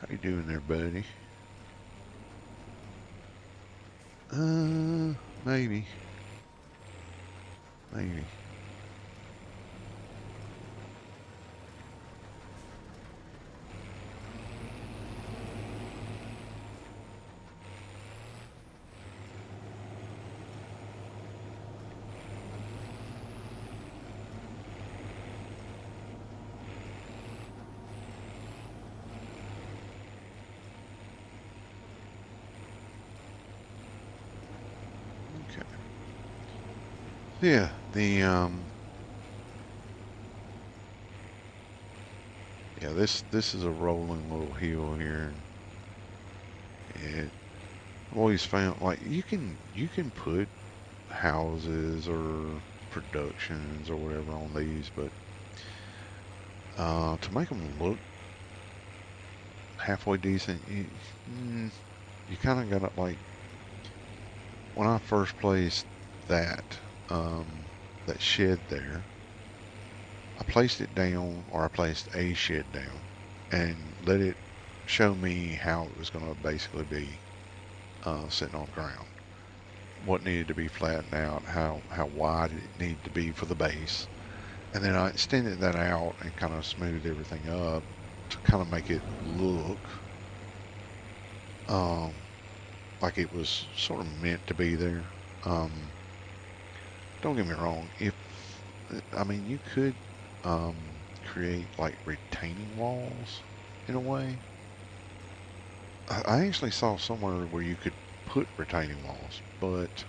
Speaker 1: How you doing there, buddy? Maybe. Maybe. Okay. Yeah, this is a rolling little hill here, and I've always found like you can put houses or productions or whatever on these, but to make them look halfway decent, you kind of gotta like when I first placed that um, that shed there, I placed it down, or I placed a shed down, and let it show me how it was going to basically be sitting on the ground. What needed to be flattened out, how wide it needed to be for the base, and then I extended that out and kind of smoothed everything up to kind of make it look um, like it was sort of meant to be there. Um, don't get me wrong. If I mean, you could um, create like retaining walls in a way. I actually saw somewhere where you could put retaining walls, but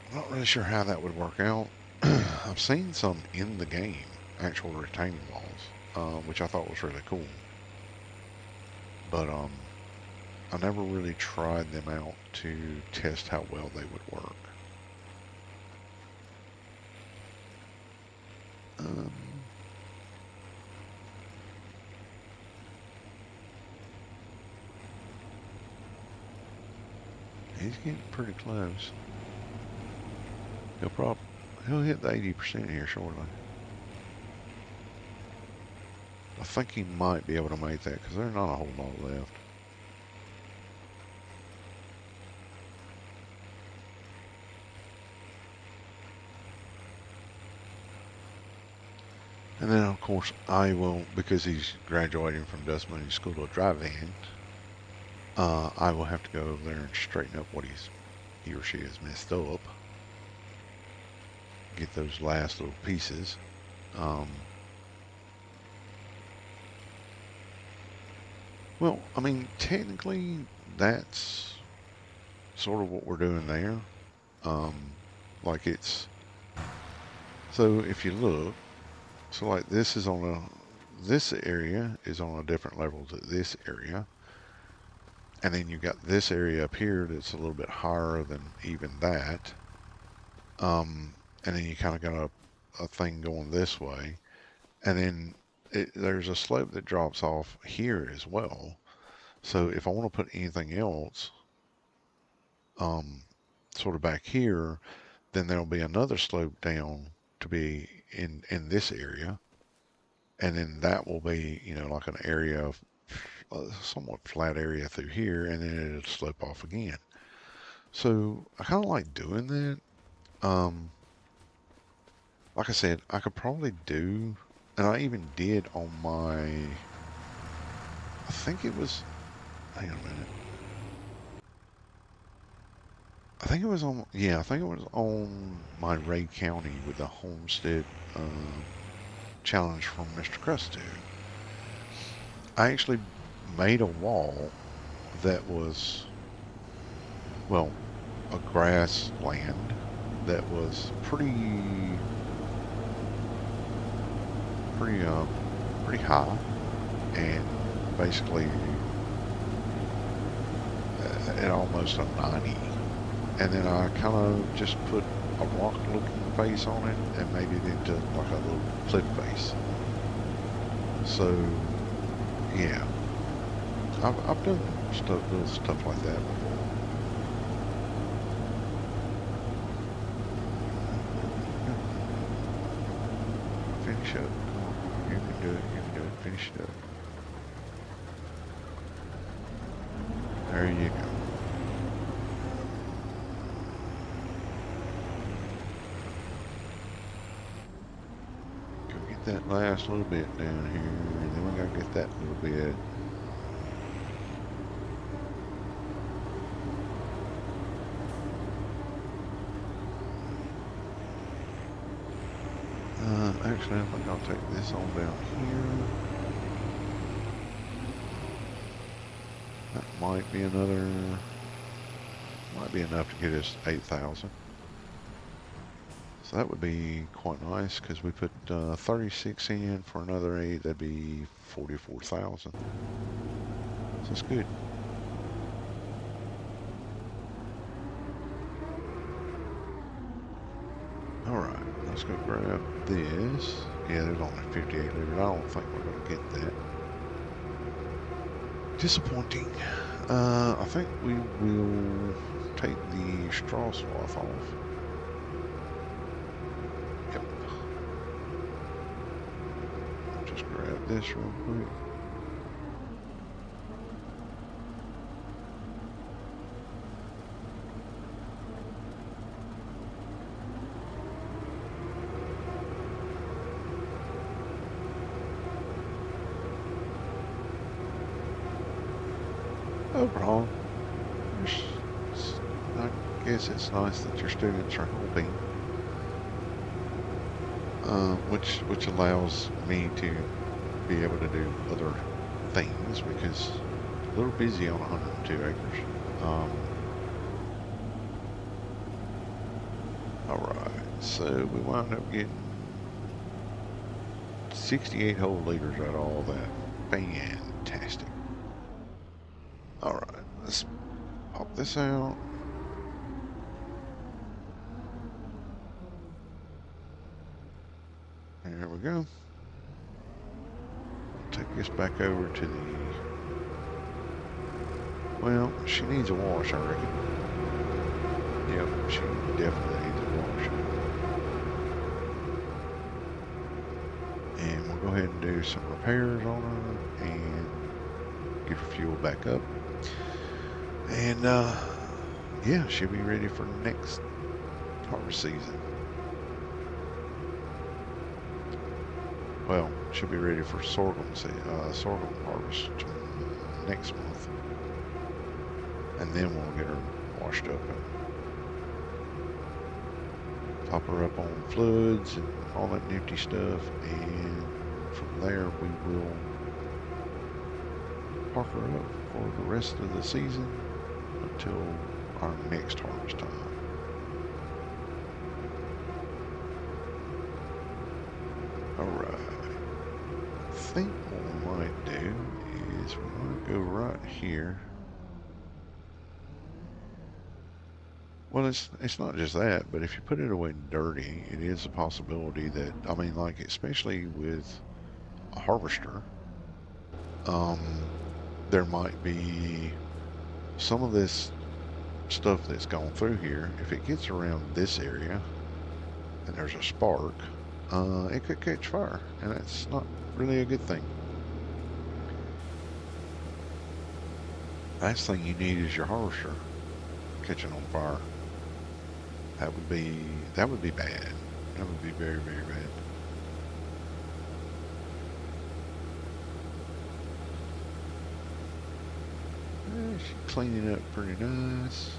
Speaker 1: I'm not really sure how that would work out. I've seen some in the game, actual retaining walls, which I thought was really cool, but I never really tried them out to test how well they would work. Um, he's getting pretty close. He'll hit the 80% here shortly. I think he might be able to make that because there's not a whole lot left. And then, of course, I will, because he's graduating from Dust Money School of Driving, I will have to go over there and straighten up what he or she has messed up. Get those last little pieces. Well, I mean, technically, that's sort of what we're doing there. Like it's, so if you look, so like this area is on a different level to this area. And then you've got this area up here that's a little bit higher than even that. And then you kind of got a thing going this way. And then there's a slope that drops off here as well. So if I want to put anything else sort of back here, then there'll be another slope down to be in this area. And then that will be, like an area of somewhat flat area through here, and then it'll slope off again. So I kind of like doing that. Like I said, I could probably do, and I even did on my, I think it was, hang on a minute. I think it was on, yeah, I think it was on my Ray County with the Homestead challenge from Mr. Crust. I actually made a wall that was, well, a grass land that was pretty high, and basically at almost a 90. And then I kind of just put a rock looking face on it and made it into like a little cliff face. So yeah, I've done little stuff like that before. Finish up. Come on. You can do it. You can do it. Finish it up. There you go. Go get that last little bit down here, and then we gotta get that little bit. Actually, I think I'll take this on down here. That might be enough to get us 8,000. So that would be quite nice, because we put 36 in for another 8, that'd be 44,000. So that's good. Alright, let's go grab this. Yeah, there's only 58 liters. I don't think we're going to get that. Disappointing. I think we will take the straw swath off. Yep. I'll just grab this real quick. Overall, I guess it's nice that your students are helping, which allows me to be able to do other things, because I'm a little busy on 102 acres. Alright, so we wound up getting 68 whole liters out of all that. Fantastic. Alright, let's pop this out. There we go. Take this back over to the... Well, she needs a wash, I reckon. Yep, she definitely needs a wash. And we'll go ahead and do some repairs on her and get her fuel back up. And yeah, she'll be ready for next harvest season. well, should be ready for sorghum harvest next month, and then we'll get her washed up and pop her up on floods and all that nifty stuff, and from there we will park her up for the rest of the season until our next harvest time. Alright, I think what we might do is we might go right here. Well, it's not just that, but if you put it away dirty, it is a possibility that, I mean, like, especially with a harvester, there might be some of this stuff that's gone through here. If it gets around this area and there's a spark, it could catch fire, and that's not really a good thing. Last thing you need is your harvester catching on fire. That would be bad. That would be very, very bad. She's cleaning up pretty nice.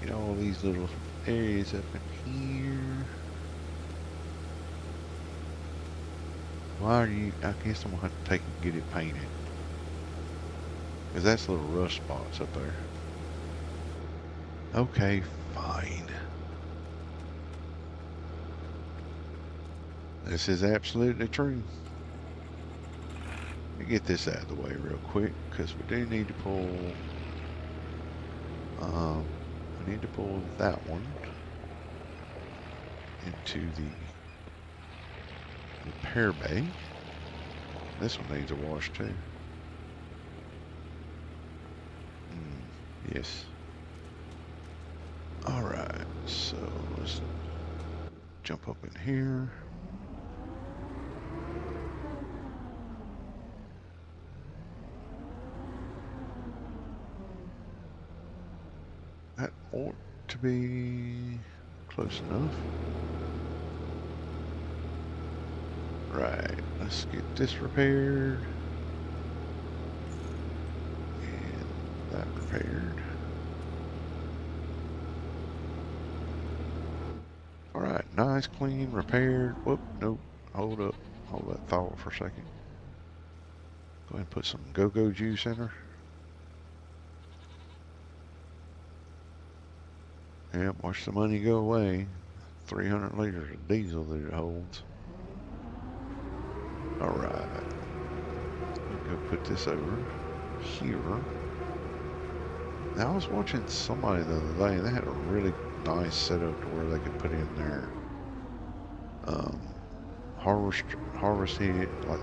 Speaker 1: Get all these little areas up in here. Why are you? I guess I'm gonna have to take and get it painted, because that's little rust spots up there. Okay, fine. This is absolutely true. Let me get this out of the way real quick, because we do need to pull. We need to pull that one into the repair bay. This one needs a wash too. Yes. Alright, so let's jump up in here. That ought to be close enough. Right, let's get this repaired. And that repaired. Alright, nice, clean, repaired. Whoop, nope, hold up. Hold that thought for a second. Go ahead and put some go-go juice in her. Yep, watch the money go away. 300 liters of diesel that it holds. Alright. Go put this over here. Now, I was watching somebody the other day, and they had a really nice setup to where they could put in their harvest head, like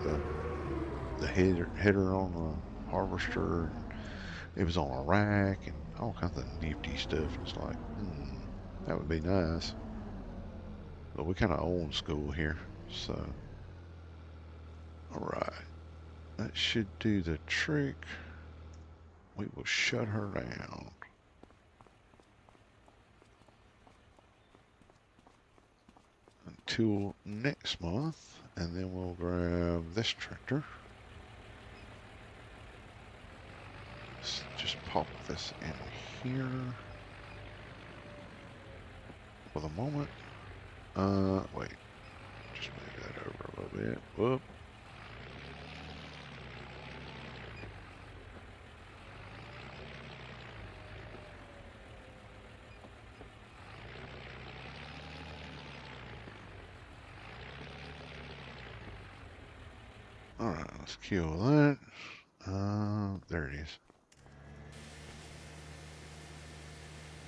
Speaker 1: the header on the harvester. It was on a rack and all kinds of nifty stuff. It's like, that would be nice. But we kind of old school here, so. Alright. That should do the trick. We will shut her down. Until next month, and then we'll grab this tractor. Let's just pop this in here for the moment. Wait, just move that over a little bit. Whoop. Alright, let's kill that. There it is.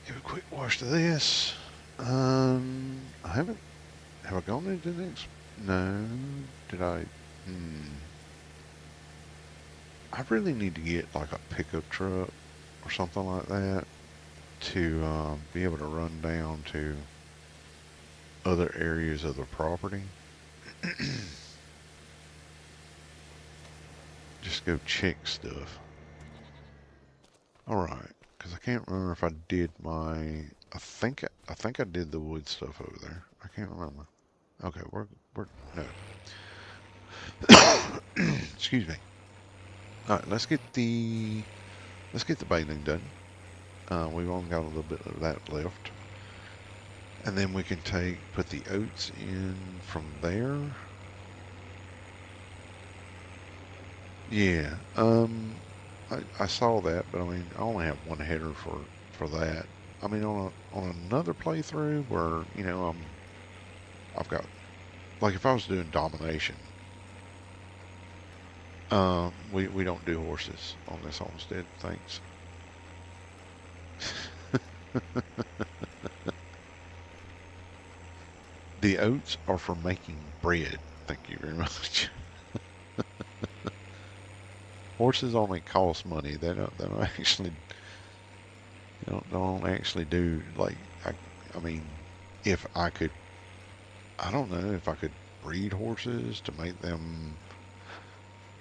Speaker 1: Give a quick wash to this. I haven't. Have I gone into the next? No. Did I? I really need to get like a pickup truck or something like that to be able to run down to other areas of the property. Just go check stuff. Alright, because I can't remember if I did my... I think I did the wood stuff over there. I can't remember. Okay, we're no. Excuse me. All right, let's get the baling done. We've only got a little bit of that left, and then we can put the oats in from there. Yeah. I saw that, but I mean, I only have one header for that. I mean, on another playthrough where I've got, like, if I was doing domination, we don't do horses on this homestead. Thanks. The oats are for making bread. Thank you very much. Horses only cost money. They don't actually don't actually do like I mean, if I could, I don't know if I could breed horses to make them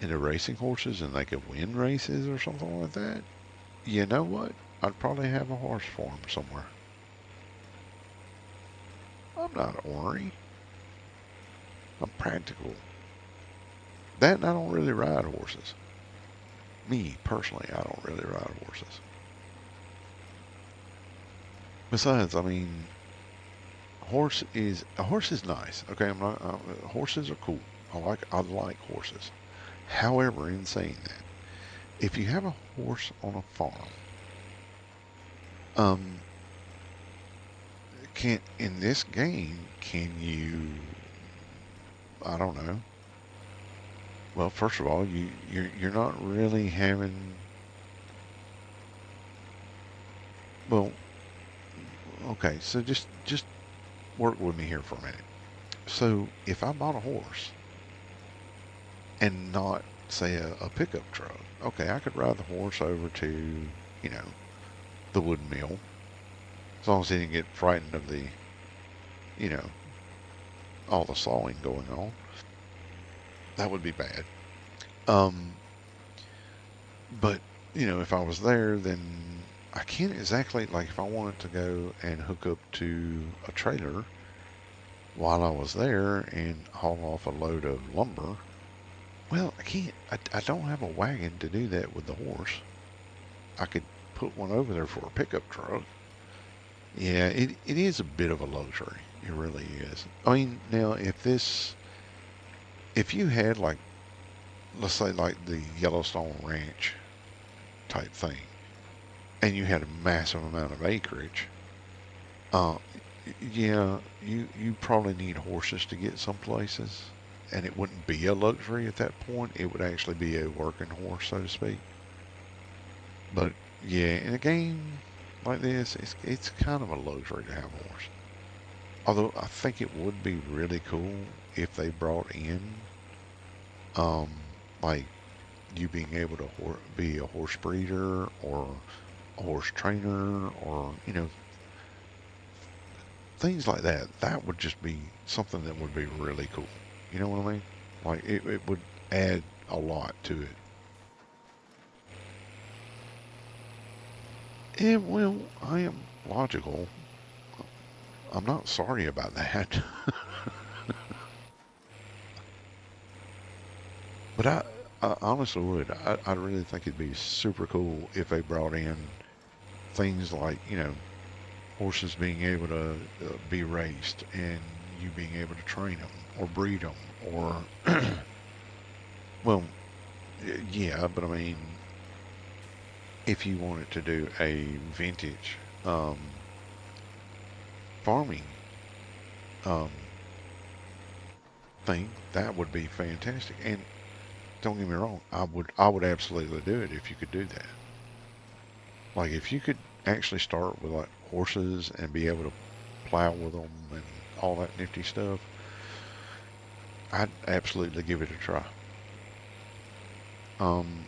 Speaker 1: into racing horses and they could win races or something like that. You know what? I'd probably have a horse farm somewhere. I'm not ornery. I'm practical. That and I don't really ride horses. Me personally, I don't really ride horses. Besides, I mean, a horse is nice. Okay, I'm not. Horses are cool. I like horses. However, in saying that, if you have a horse on a farm, um, can in this game can you? I don't know. Well, first of all, you're not really having. Well, okay, so just work with me here for a minute. So if I bought a horse and not say a pickup truck, okay, I could ride the horse over to you know the wood mill as long as he didn't get frightened of the you know all the sawing going on. That would be bad. Um, but if I was there, then I can't exactly like if I wanted to go and hook up to a trailer while I was there and haul off a load of lumber. Well, I can't. I don't have a wagon to do that with the horse. I could put one over there for a pickup truck. Yeah, it is a bit of a luxury. It really is. I mean, now if you had like, let's say like the Yellowstone Ranch type thing, and you had a massive amount of acreage, uh, yeah, you probably need horses to get some places, and it wouldn't be a luxury at that point. It would actually be a working horse, so to speak. But yeah, in a game like this, it's kind of a luxury to have a horse. Although I think it would be really cool if they brought in um like you being able to be a horse breeder or a horse trainer or things like that. That would just be something that would be really cool. You know what I mean? Like it would add a lot to it. And well, I am logical. I'm not sorry about that. But I honestly would. I really think it'd be super cool if they brought in things like, horses being able to be raced and you being able to train them or breed them or, well, yeah, but I mean, if you wanted to do a vintage farming um, thing, that would be fantastic. And don't get me wrong, I would absolutely do it if you could do that. Like if you could actually start with like horses and be able to plow with them and all that nifty stuff, I'd absolutely give it a try. Um,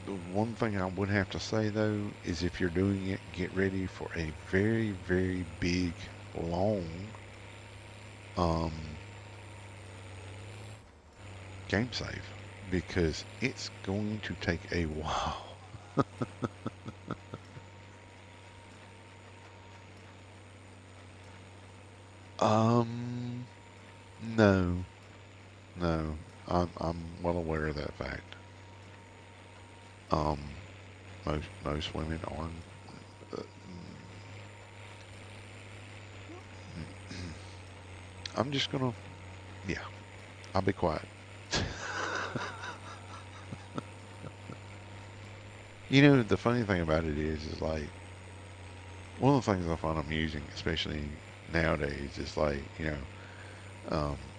Speaker 1: the one thing I would have to say though is if you're doing it, get ready for a very, very big, long um, game save because it's going to take a while. Um, no, No, I'm well aware of that fact. Um, most women aren't. Uh, I'm just gonna, yeah, I'll be quiet. You know, the funny thing about it is like one of the things I find amusing, especially nowadays, is like um,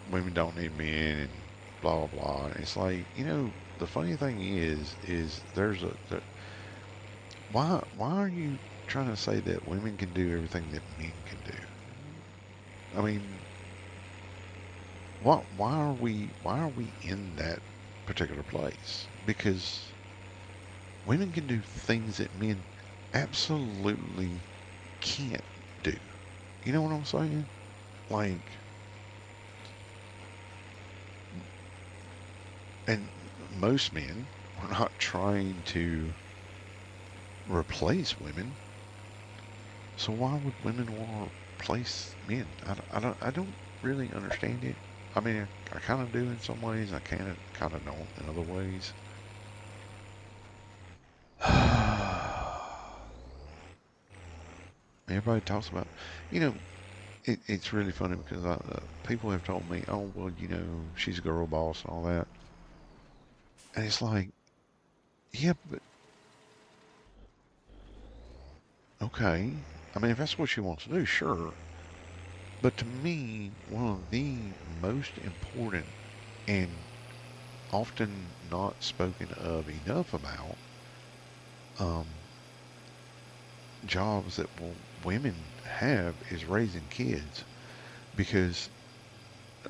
Speaker 1: women don't need men and blah blah blah. And it's like the funny thing is why are you trying to say that women can do everything that men can do? I mean, why are we in that particular place? Because women can do things that men absolutely can't do. You know what I'm saying? Like, and most men are not trying to replace women. So why would women want to replace men? I don't really understand it. I mean, I kind of do in some ways. I kind of don't in other ways. Everybody talks about, you know, it's really funny because people have told me, oh, well, she's a girl boss and all that. And it's like, yeah, but okay. I mean, if that's what she wants to do, sure. But to me, one of the most important and often not spoken of enough about um, jobs that women have is raising kids because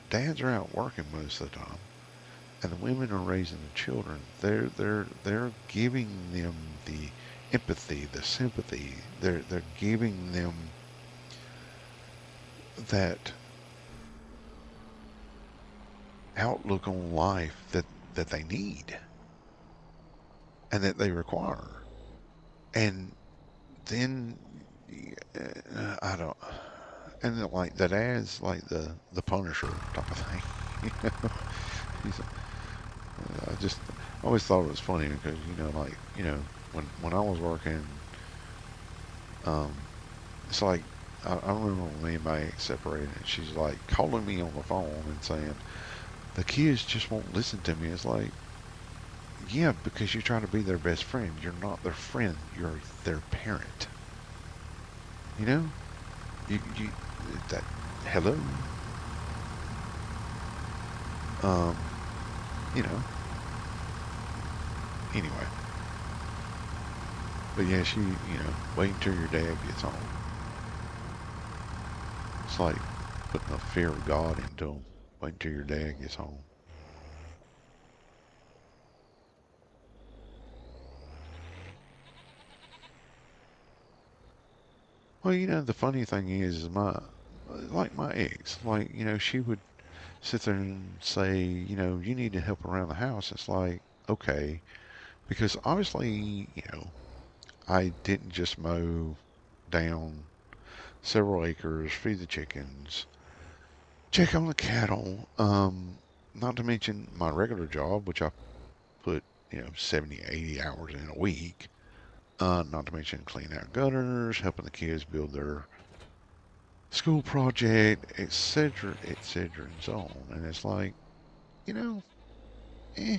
Speaker 1: dads are out working most of the time and the women are raising the children. They're giving them the empathy, the sympathy. They're giving them that outlook on life that they need and that they require. And then I don't, and then, like that adds like the Punisher type of thing. You know, he's, I just always thought it was funny because like when I was working, um, it's like I remember when me and my ex separated, and she's like calling me on the phone and saying the kids just won't listen to me. It's like, yeah, because you're trying to be their best friend. You're not their friend. You're their parent. You know, you that hello. Um, you know. Anyway, but yeah, wait until your dad gets home. It's like putting the fear of God into them. Wait until your dad gets home. Well, the funny thing is like my ex, like, she would sit there and say, you need to help around the house. It's like, okay, because obviously, I didn't just mow down several acres, feed the chickens, check on the cattle, not to mention my regular job, which I put, 70, 80 hours in a week. Not to mention clean out gutters, helping the kids build their school project, etc., and so on. And it's like, you know, eh.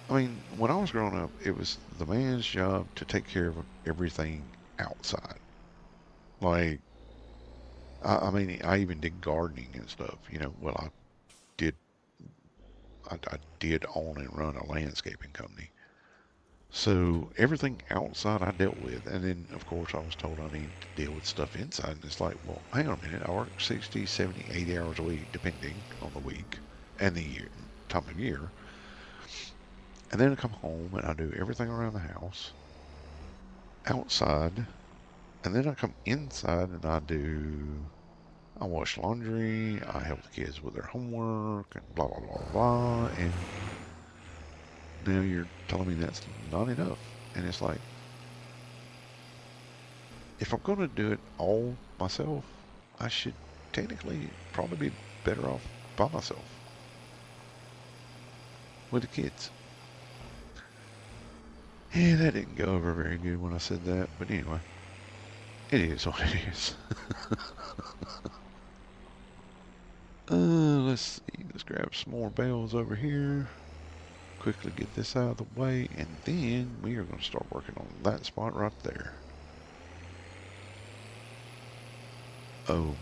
Speaker 1: I mean, when I was growing up, it was the man's job to take care of everything outside. Like, I mean, I even did gardening and stuff. Well, did I did own and run a landscaping company. So everything outside I dealt with. And then, of course, I was told I needed to deal with stuff inside. And it's like, well, hang on a minute. I work 60, 70, 80 hours a week, depending on the week and the year, time of year. And then I come home and I do everything around the house, outside. And then I come inside and I wash laundry. I help the kids with their homework and blah, blah, blah, blah. And now you're telling me that's not enough. And it's like, if I'm going to do it all myself, I should technically probably be better off by myself with the kids. And that didn't go over very good when I said that, but anyway, it is what it is. Let's see, let's grab some more bales over here. Quickly get this out of the way, and then we are going to start working on that spot right there. Oh,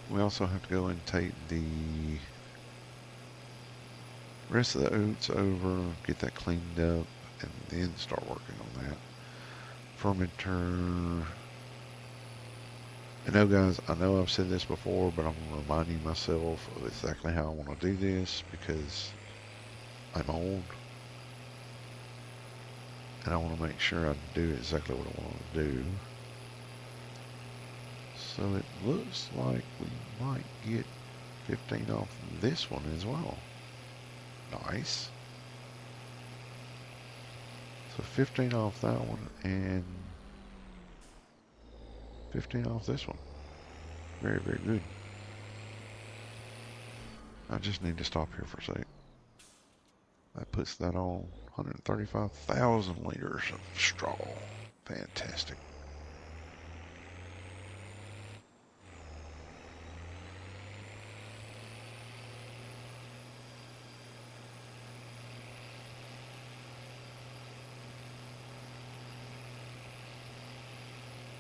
Speaker 1: we also have to go and take the rest of the oats over, get that cleaned up, and then start working on that. Fermenter. I know, guys, I know I've said this before, but I'm reminding myself of exactly how I want to do this because I'm old. And I want to make sure I do exactly what I want to do. So it looks like we might get 15 off this one as well. Nice. So 15 off that one and 15 off this one. Very, very good. I just need to stop here for a sec. That puts that on 135,000 liters of straw. Fantastic.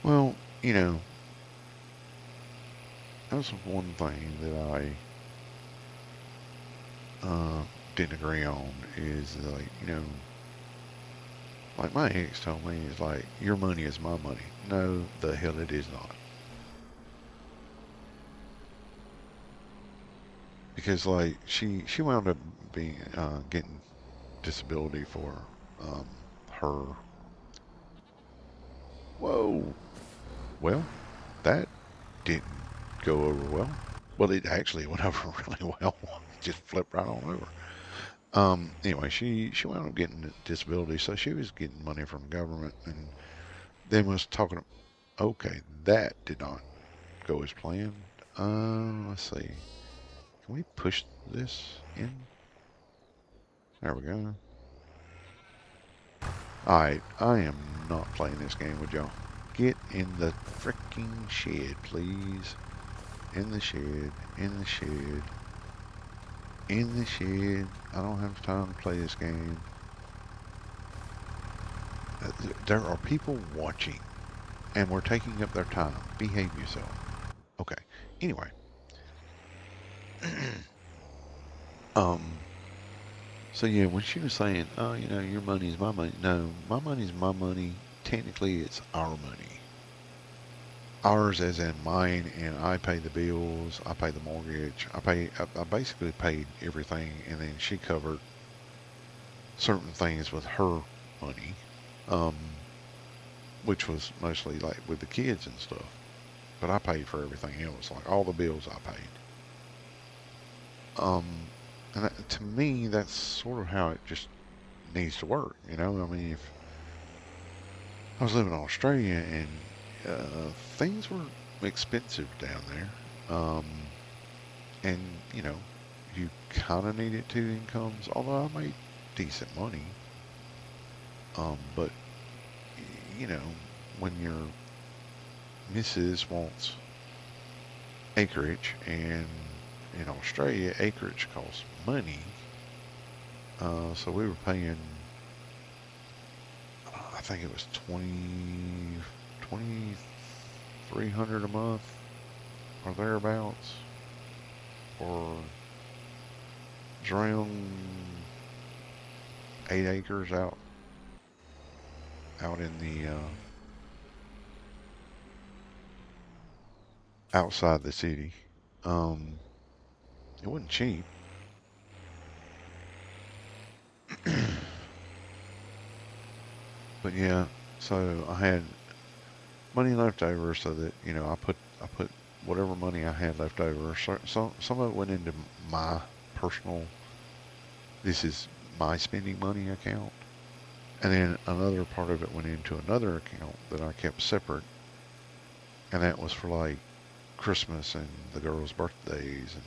Speaker 1: Well, you know, that's one thing that I didn't agree on is like, you know, like my ex told me, is like, your money is my money. No, the hell it is not. Because like she wound up being getting disability for um, her. Whoa. Well, that didn't go over well. Well, it actually went over really well. Just flipped right on over. Anyway, she wound up getting a disability, so she was getting money from the government, and then was talking. Okay, that did not go as planned. Let's see. Can we push this in? There we go. Alright, I am not playing this game with y'all. Get in the freaking shed, please. In the shed, in the shed, in the shed. I don't have time to play this game. There are people watching, and we're taking up their time. Behave yourself. Okay, anyway. um, so yeah, when she was saying, oh, you know, your money is my money. No, my money is my money. Technically, it's our money. Ours as in mine, and I pay the bills, I pay the mortgage, I basically paid everything, and then she covered certain things with her money, um, which was mostly like with the kids and stuff. But I paid for everything else, like all the bills I paid. Um, and that, to me, that's sort of how it just needs to work. You know, I mean, if I was living in Australia and things were expensive down there, and you know, you kind of needed two incomes. Although I made decent money, but you know, when your missus wants acreage, and in Australia, acreage costs money. So we were paying, I think it was 2,300 a month or thereabouts, or it's around 8 acres out in the outside the city. Um, it wasn't cheap. But yeah, so I had money left over, so that you know I put whatever money I had left over. So some of it went into my personal. This is my spending money account, and then another part of it went into another account that I kept separate, and that was for like Christmas and the girls' birthdays and,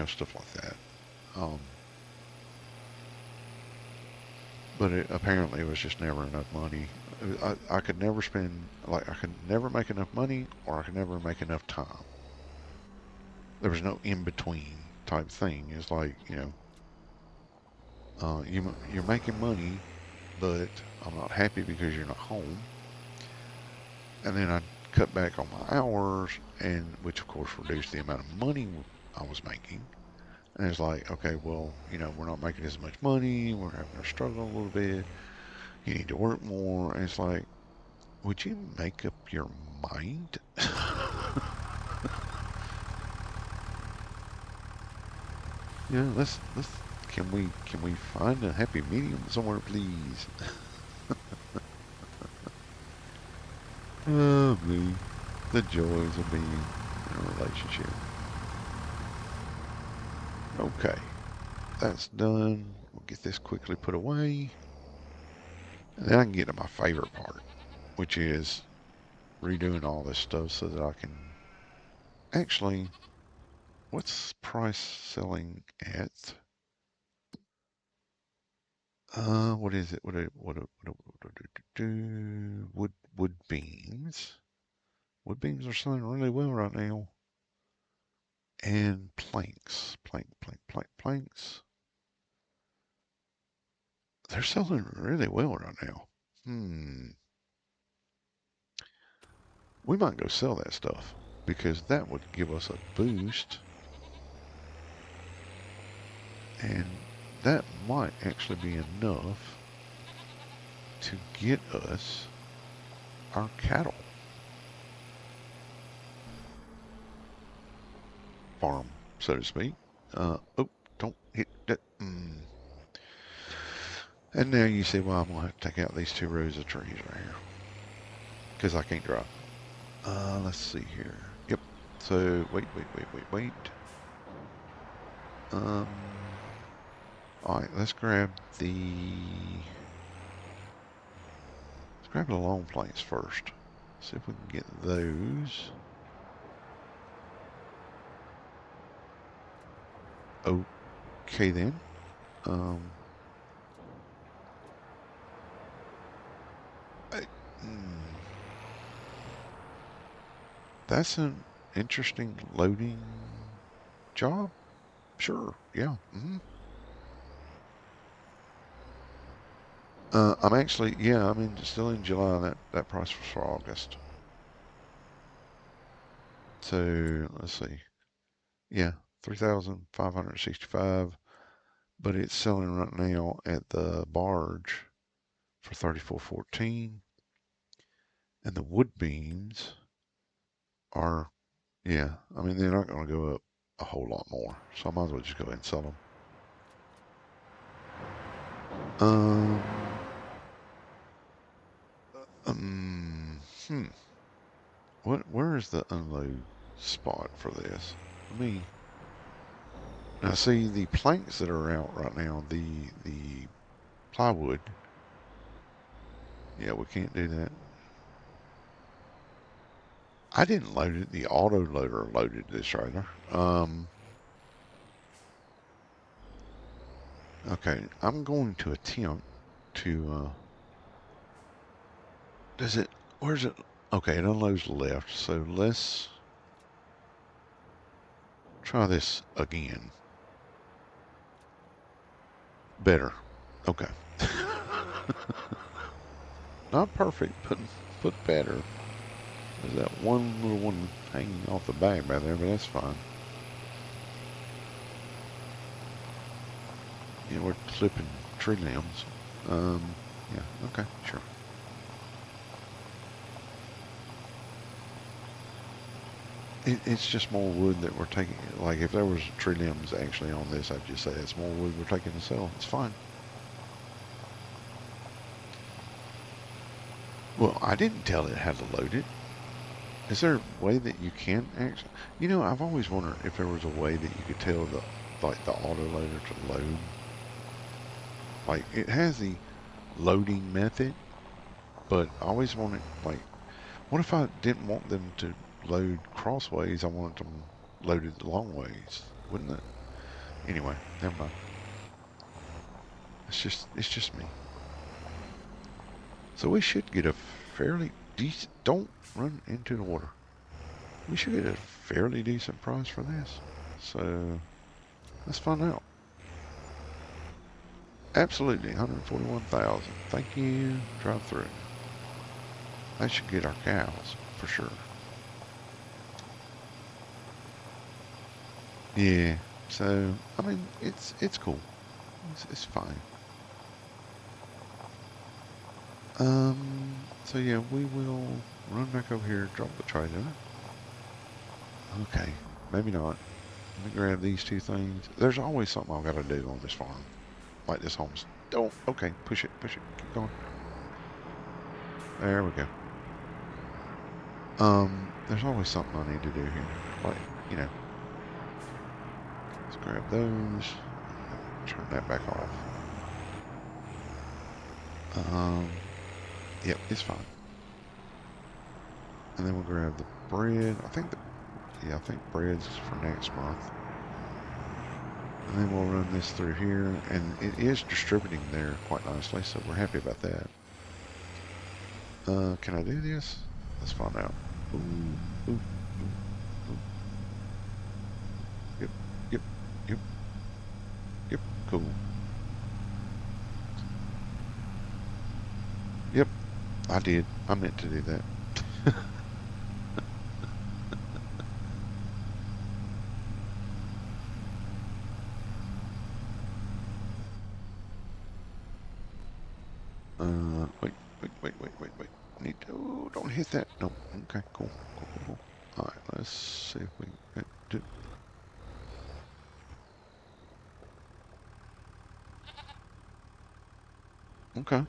Speaker 1: stuff like that. Um, but apparently it was just never enough money. I could never spend, like, I could never make enough money or I could never make enough time. There was no in between type thing. It's like, you're making money, but I'm not happy because you're not home. And then I cut back on my hours, and which of course reduced the amount of money I was making. And it's like, okay, well, we're not making as much money. We're having to struggle a little bit. You need to work more. And it's like, would you make up your mind? Let's can we find a happy medium somewhere, please? Oh, me, the joys of being in a relationship. Okay, that's done. We'll get this quickly put away. And then I can get to my favorite part, which is redoing all this stuff so that I can actually, what's price selling at? What is it? Wood beams. Wood beams are selling really well right now. And planks. They're selling really well right now. We might go sell that stuff because that would give us a boost. And that might actually be enough to get us our cattle farm, so to speak. Oh, don't hit that. And now you see why I'm going to have to take out these 2 rows of trees right here. Because I can't drive. Let's see here. Yep. So, wait. Alright, let's grab the long planks first. See if we can get those. Okay then. That's an interesting loading job. Sure, yeah. I'm actually, yeah, still in July. That price was for August. So let's see. Yeah, 3,565, but it's selling right now at the barge for 34.14, and the wood beams are, yeah, they're not going to go up a whole lot more, so I might as well just go ahead and sell them. Where is the unload spot for this? Now see the planks that are out right now, the plywood. Yeah, we can't do that. I didn't load it. The auto loader loaded this trailer. Okay, I'm going to attempt to, where's it? Okay, it unloads left, so let's try this again. Better. Okay. Not perfect, but better. There's that one little one hanging off the back right there, but that's fine. Yeah, we're clipping tree limbs. Yeah, okay, sure. It's just more wood that we're taking. Like, if there was tree limbs actually on this, I'd just say it's more wood we're taking to sell. It's fine. Well, I didn't tell it how to load it. Is there a way that you can actually? I've always wondered if there was a way that you could tell the autoloader to load. Like, it has the loading method, but I always wanted, like, what if I didn't want them to load crossways, I wanted them loaded long ways, wouldn't it? Anyway, never mind. It's just me. So we should get a fairly decent. Don't run into the water. We should get a fairly decent price for this. So let's find out. Absolutely, 141,000. Thank you. Drive through. That should get our cows for sure. Yeah. So I mean, it's cool. It's fine. So yeah, we will run back over here, drop the trailer. Okay, maybe not. Let me grab these two things. There's always something I've got to do on this farm, like this homestead. Don't. Okay, push it, keep going. There we go. There's always something I need to do here. Like, you know, let's grab those. Turn that back off. Yep, it's fine. And then we'll grab the bread. I think bread's for next month. And then we'll run this through here, and it is distributing there quite nicely, so we're happy about that. Can I do this? Let's find out. Ooh, ooh, ooh, ooh. Yep, yep, yep, yep, cool. Yep, I did. I meant to do that. Wait. Need to, oh, don't hit that. No, okay, cool. All right, let's see if we can do. Okay,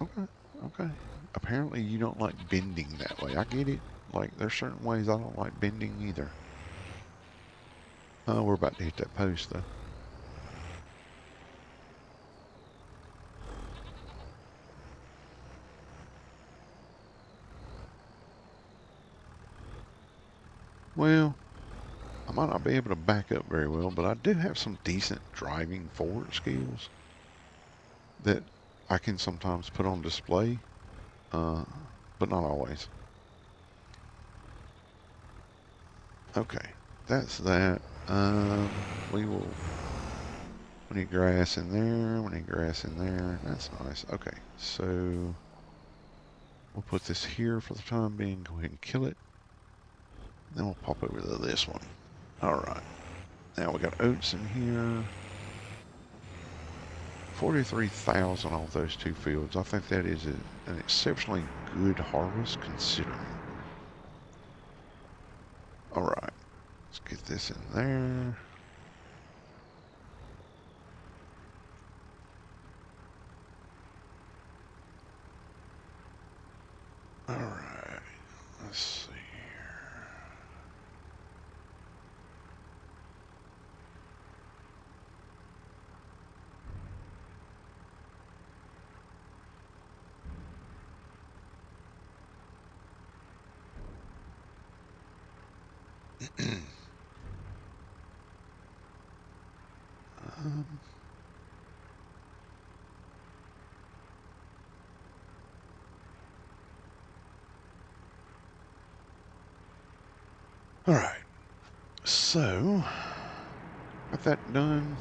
Speaker 1: okay, okay. Apparently you don't like bending that way. I get it. Like, there's certain ways I don't like bending either. We're about to hit that post, though. Well, I might not be able to back up very well, but I do have some decent driving forward skills that I can sometimes put on display, uh, but not always. Okay, that's that. We will. We need grass in there. We need grass in there. That's nice. Okay, so we'll put this here for the time being. Go ahead and kill it. Then we'll pop over to this one. All right. Now we got oats in here. 43,000 off those two fields. I think that is an exceptionally good harvest considering. All right. Let's get this in there. All right. Let's see. um, all right. So, got that done.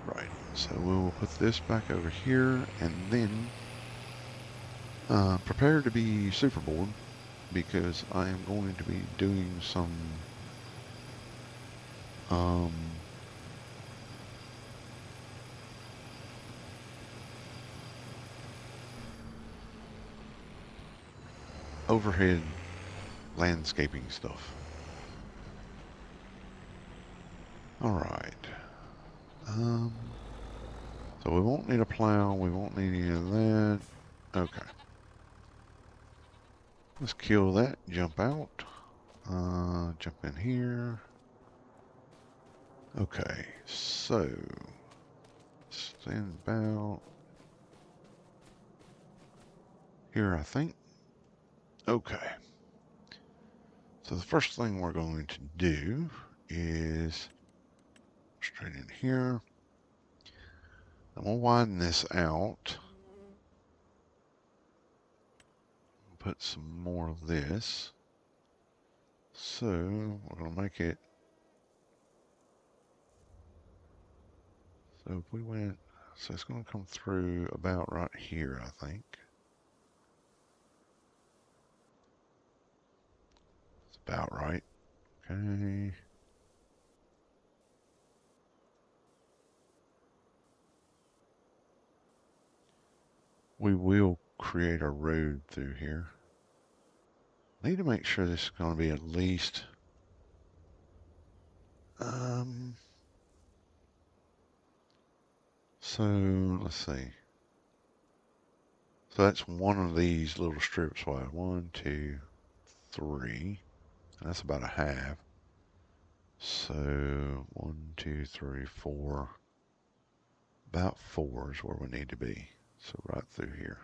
Speaker 1: Right. So we'll put this back over here and then prepare to be super bored because I am going to be doing some um, overhead landscaping stuff. All right. Um, so we won't need a plow. We won't need any of that. Okay. Let's kill that. Jump out. Jump in here. Okay. So stand about here, I think. Okay. So the first thing we're going to do is straight in here. And we'll widen this out. Put some more of this. So we're going to make it. So if we went, so it's going to come through about right here, I think. It's about right. Okay. We will create a road through here. Need to make sure this is going to be at least so let's see. So that's one of these little strips wide. 1, 2, 3. And that's about a half. So 1, 2, 3, 4. About 4 is where we need to be. So right through here.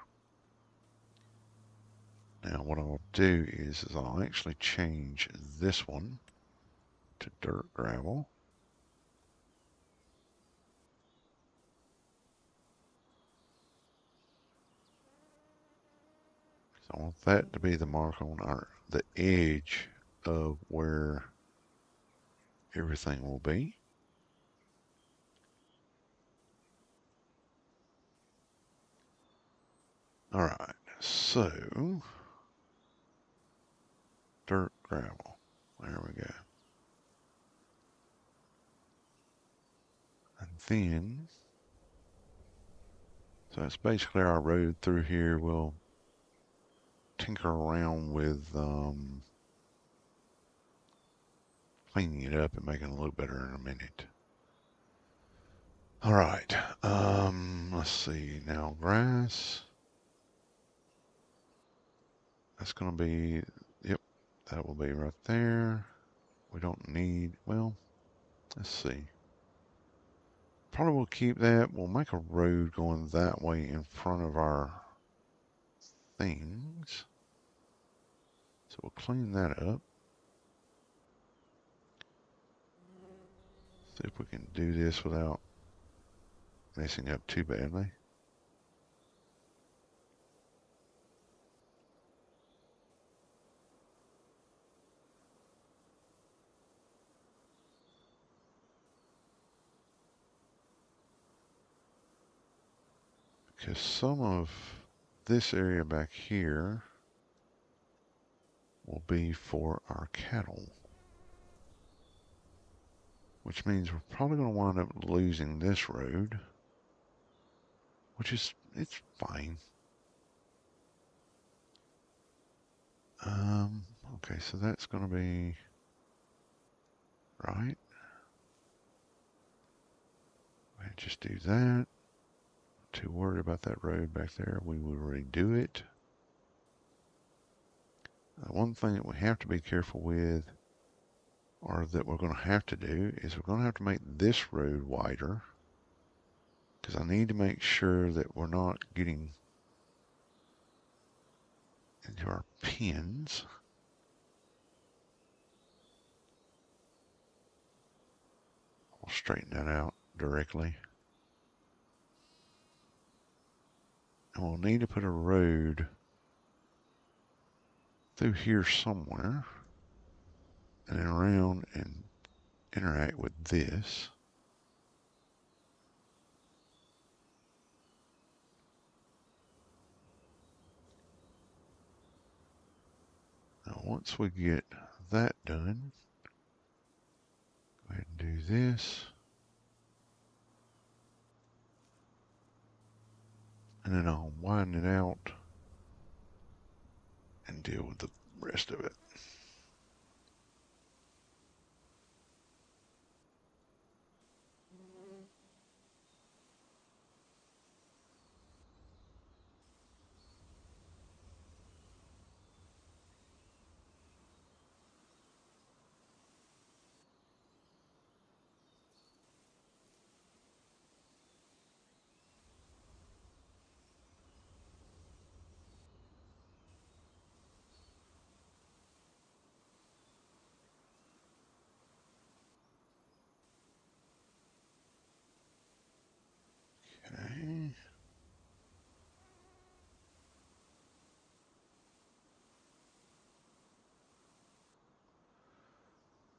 Speaker 1: Now what I'll do is I'll actually change this one to dirt gravel. So I want that to be the mark on the edge of where everything will be. All right, so dirt gravel. There we go. And then, so that's basically our road through here. We'll tinker around with cleaning it up and making it a little better in a minute. All right, let's see now. Grass. That's going to be, yep, that will be right there. We don't need, well, let's see. Probably we'll keep that. We'll make a road going that way in front of our things. So we'll clean that up. See if we can do this without messing up too badly. Because some of this area back here will be for our cattle. Which means we're probably going to wind up losing this road. Which is, it's fine. Okay, so that's going to be right. Just do that. Not too worried about that road back there. We will redo it. One thing that we have to be careful with, or that we're going to have to do, is we're going to have to make this road wider. Because I need to make sure that we're not getting into our pins. We'll straighten that out directly. And we'll need to put a road through here somewhere and then around and interact with this. Now once we get that done, go ahead and do this. And then I'll widen it out and deal with the rest of it.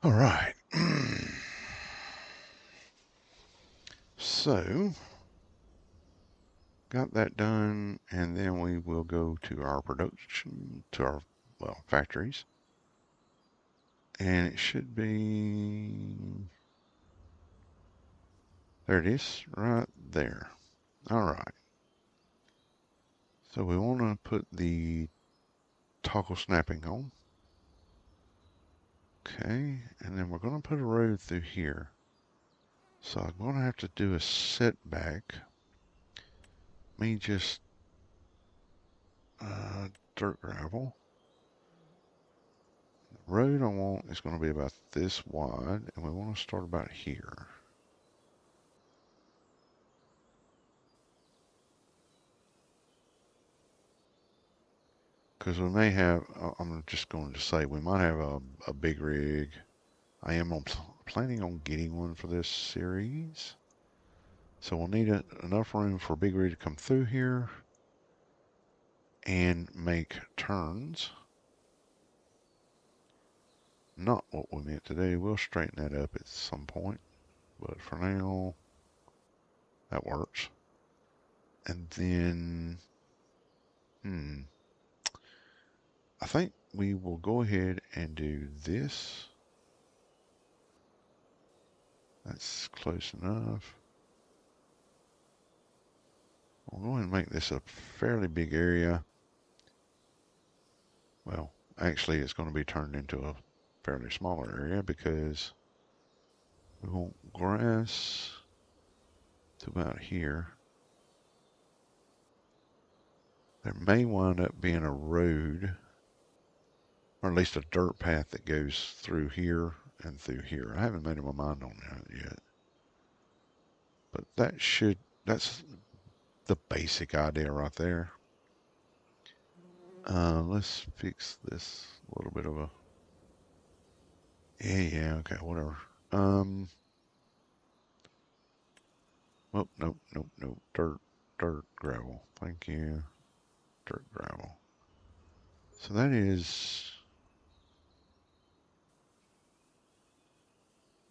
Speaker 1: All right. So, got that done, and then we will go to our production, to our, well, factories. And it should be, there it is, right there. All right. So we want to put the toggle snapping on. Okay, and then we're going to put a road through here. So I'm going to have to do a setback. Me just dirt gravel. The road I want is going to be about this wide, and we want to start about here. Because we may have, I'm just going to say, we might have a big rig. I am planning on getting one for this series. So we'll need enough room for a big rig to come through here and make turns. Not what we meant to do. We'll straighten that up at some point. But for now, that works. And then, I think we will go ahead and do this. That's close enough. We'll go ahead and make this a fairly big area. Well, actually, it's going to be turned into a fairly smaller area because we want grass to about here. There may wind up being a road, or at least a dirt path that goes through here and through here. I haven't made up my mind on that yet. But that's the basic idea right there. Let's fix this a little bit of a, yeah, okay, whatever. Oh, nope, dirt, gravel. Thank you. Dirt, gravel. So that is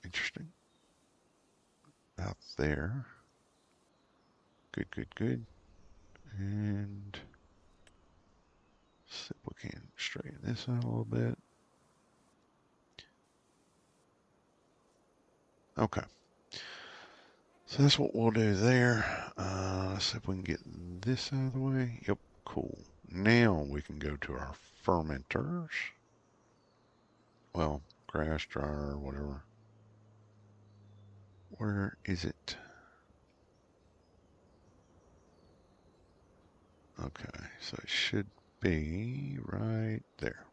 Speaker 1: interesting. Out there. Good. And see if we can straighten this out a little bit. Okay. So that's what we'll do there. Let's see if we can get this out of the way. Yep, cool. Now we can go to our fermenters. Well, grass dryer, whatever. Where is it? Okay, so it should be right there.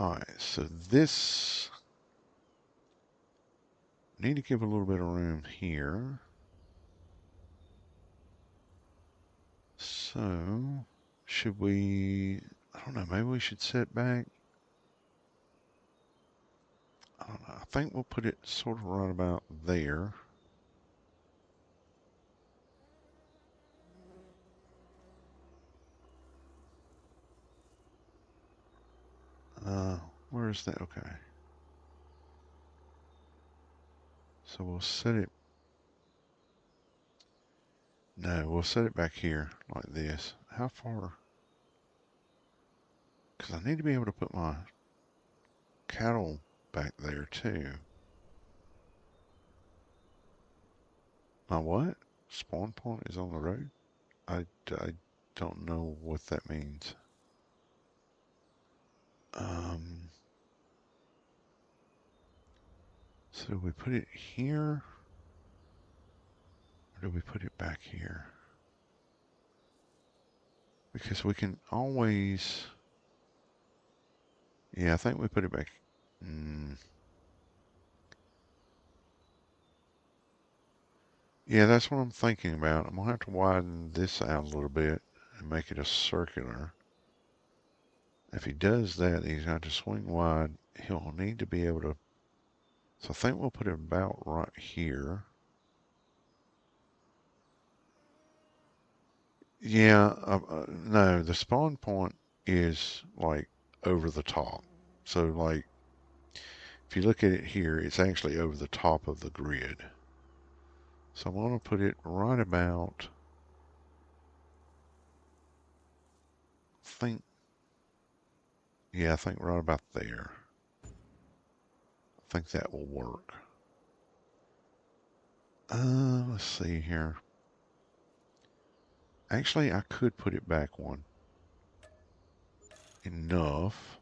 Speaker 1: Alright, so this, need to give a little bit of room here. So, should we, I don't know, maybe we should set back. I don't know, I think we'll put it sort of right about there. Where is that? Okay. So we'll set it, no, we'll set it back here like this. How far? Because I need to be able to put my cattle back there too. My what? Spawn point is on the road? I don't know what that means. So do we put it here? Or do we put it back here? Because we can always... Yeah, I think we put it back... Yeah, that's what I'm thinking about. I'm going to have to widen this out a little bit and make it a circular. If he does that, he's going to swing wide. He'll need to be able to... So I think we'll put it about right here. Yeah, no, the spawn point is like over the top. So like if you look at it here, it's actually over the top of the grid. So I'm going to put it right about, I think right about there. I think that will work. Let's see here. Actually, I could put it back one. Enough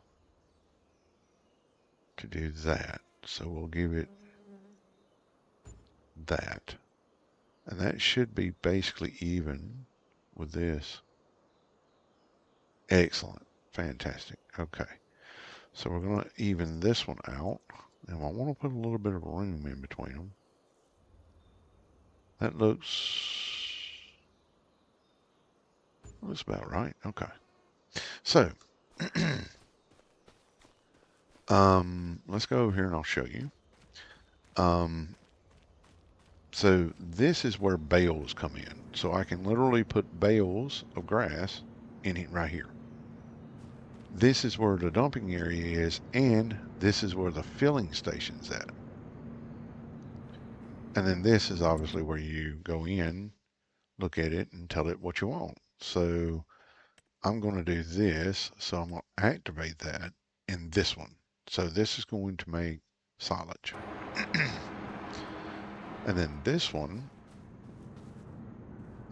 Speaker 1: to do that. So we'll give it that. And that should be basically even with this. Excellent. Fantastic. Okay. So we're going to even this one out. And I want to put a little bit of room in between them. That looks about right. Okay. So, let's go over here and I'll show you. So this is where bales come in. So I can literally put bales of grass in it right here. This is where the dumping area is, and this is where the filling station's at. And then this is obviously where you go in, look at it, and tell it what you want. So I'm going to do this. So I'm going to activate that in this one. So this is going to make silage. And then this one,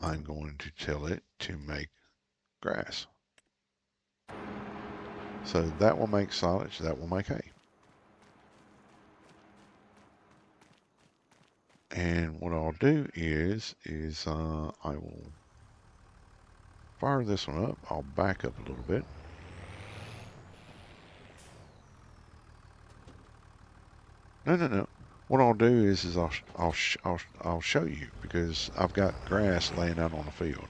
Speaker 1: I'm going to tell it to make grass. So that will make silage, that will make hay. And what I'll do is I will fire this one up. I'll back up a little bit. No. What I'll do is I'll show you, because I've got grass laying out on the field.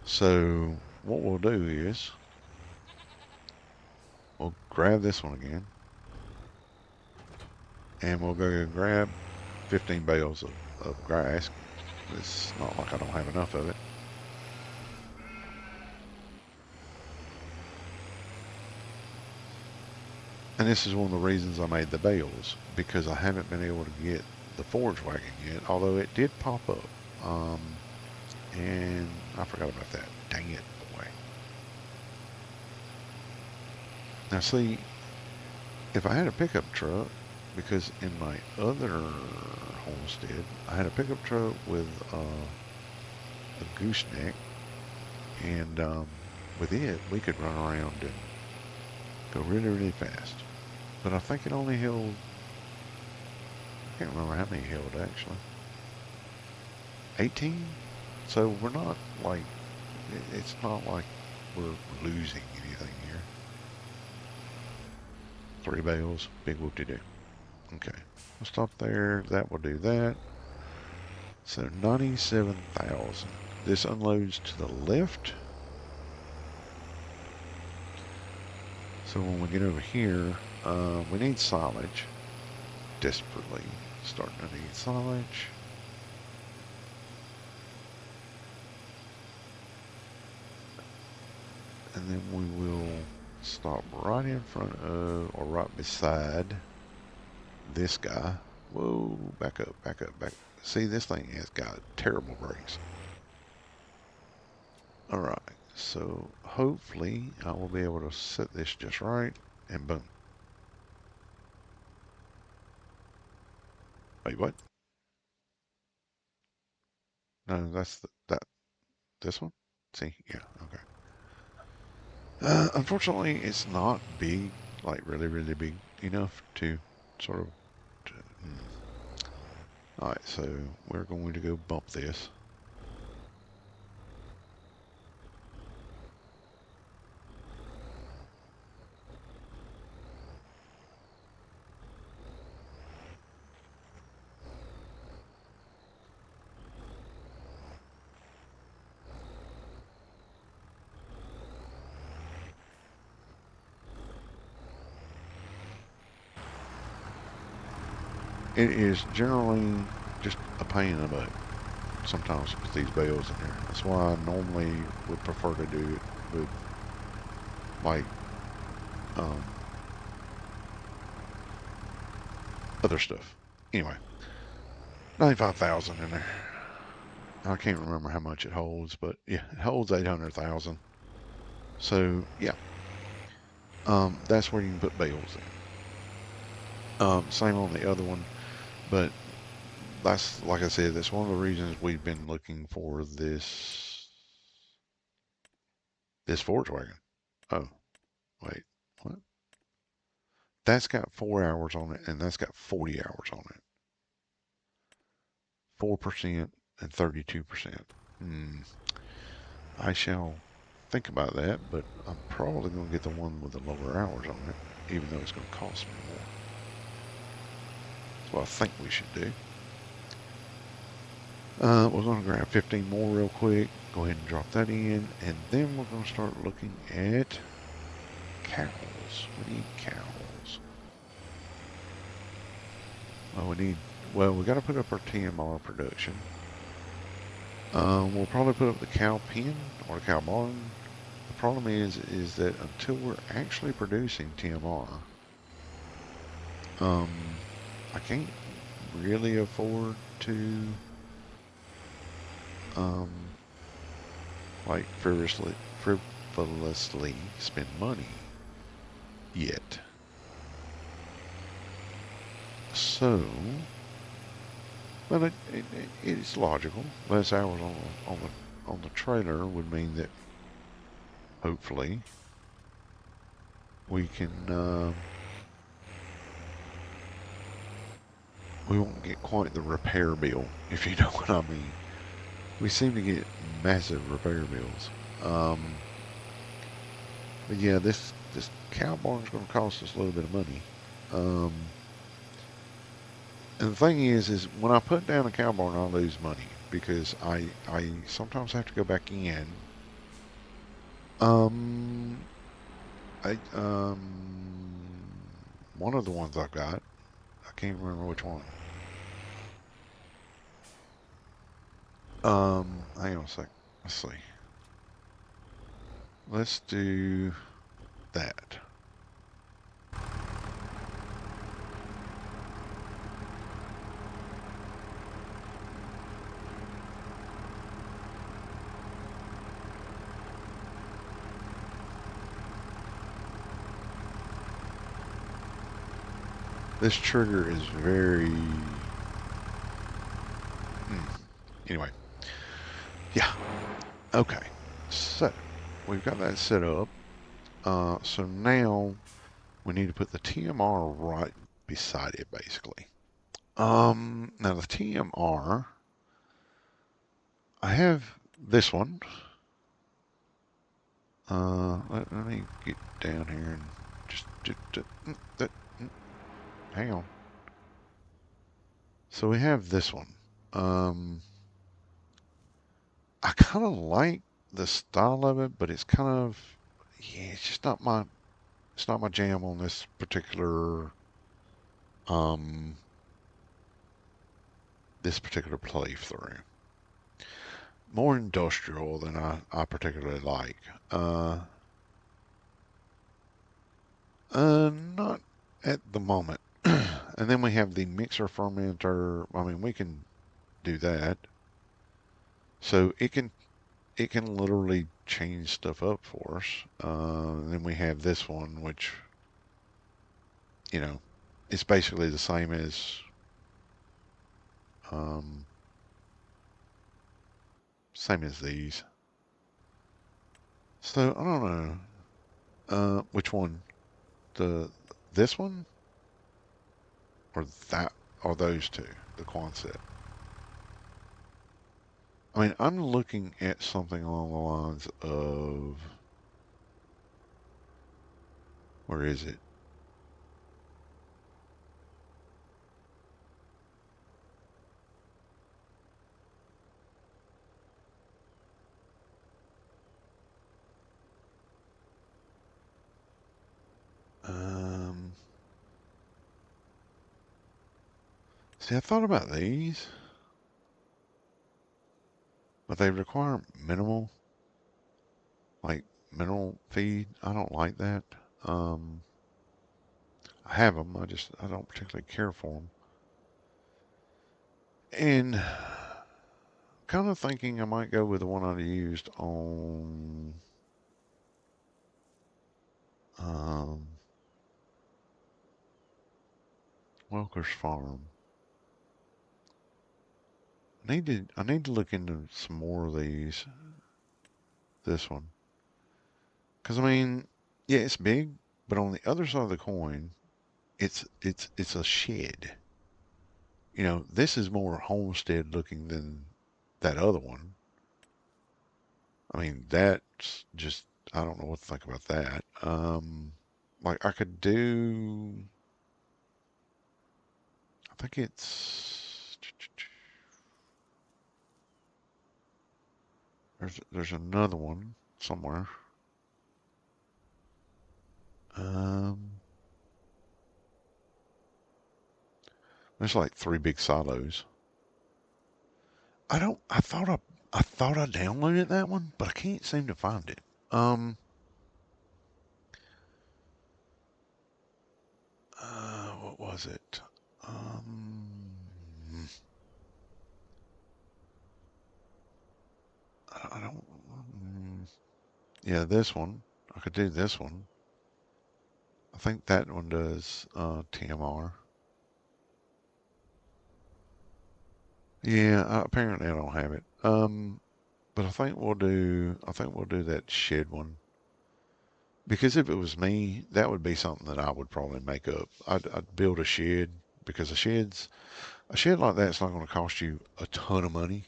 Speaker 1: So what we'll do is we'll grab this one again, and we'll go grab 15 bales of grass. It's not like I don't have enough of it. And this is one of the reasons I made the bales, because I haven't been able to get the forage wagon yet, although it did pop up. And I forgot about that. Dang it, boy. Now see, if I had a pickup truck, because in my other homestead, I had a pickup truck with a gooseneck, and with it, we could run around and go really, really fast. But I think it only held, I can't remember how many it held actually. 18? So we're not like, it's not like we're losing anything here. 3 bales, big whoop-de-doo. Okay, we'll stop there. That will do that. So 97,000. This unloads to the left. So when we get over here, we need silage. Desperately starting to need silage. And then we will stop right in front of, or right beside this guy. Whoa, back up. See, this thing has got terrible brakes. All right, so hopefully I will be able to set this just right, and boom. Wait, what? No, that's this one? See, yeah, okay. Unfortunately, it's not big, like really, really big enough to sort of. All right, so we're going to go bump this. It is generally just a pain in the butt sometimes with these bales in here. That's why I normally would prefer to do it with like other stuff. Anyway, 95,000 in there. I can't remember how much it holds, but yeah, it holds 800,000. So yeah, that's where you can put bales in. Same on the other one, but that's like I said, that's one of the reasons we've been looking for this forage wagon. Oh, wait, what? That's got 4 hours on it, and that's got 40 hours on it. 4% and 32%. Hmm. I shall think about that, but I'm probably going to get the one with the lower hours on it, even though it's going to cost me more. That's what I think we should do. We're going to grab 15 more real quick. Go ahead and drop that in, and then we're going to start looking at cows. We need cows. Well, we got to put up our TMR production. We'll probably put up the cow pen or the cow barn. The problem is that until we're actually producing TMR, I can't really afford to like frivolously spend money yet. So, but it's logical. Less hours on the trailer would mean that hopefully we can we won't get quite the repair bill, if you know what I mean. We seem to get massive repair bills. But yeah, this cow barn's going to cost us a little bit of money. And the thing is when I put down a cow barn, I lose money because I sometimes have to go back in. I One of the ones I've got, I can't remember which one. Hang on a sec. Let's see. Let's do that. This trigger is very... Anyway. Yeah. Okay. So, we've got that set up. So now we need to put the TMR right beside it, basically. Now the TMR, I have this one. Let me get down here and just hang on. So we have this one. I kind of like the style of it, but it's kind of, yeah, it's just not my jam on this particular playthrough. More industrial than I particularly like. Not at the moment. And then we have the mixer fermenter. I mean, we can do that. So it can literally change stuff up for us. Then we have this one, which, you know, it's basically the same as these. So I don't know which one, this one or that or those two, the Quonset. I mean, I'm looking at something along the lines of, where is it? See, I thought about these, but they require minimal feed. I don't like that. I have them. I don't particularly care for them. And kind of thinking I might go with the one I used on um, Welker's farm. I need to look into some more of these. This one, because I mean, yeah, it's big, but on the other side of the coin, it's a shed. This is more homestead looking than that other one. I mean, that's just I don't know what to think about that. Like I could do. I think there's another one somewhere. Um, there's like three big silos. I don't. I thought I downloaded that one, but I can't seem to find it. What was it? I don't. Yeah, this one. I could do this one. I think that one does TMR. Yeah, apparently I don't have it. But I think we'll do that shed one because if it was me, that would be something that I would probably make up. I'd build a shed because a shed like that's not going to cost you a ton of money.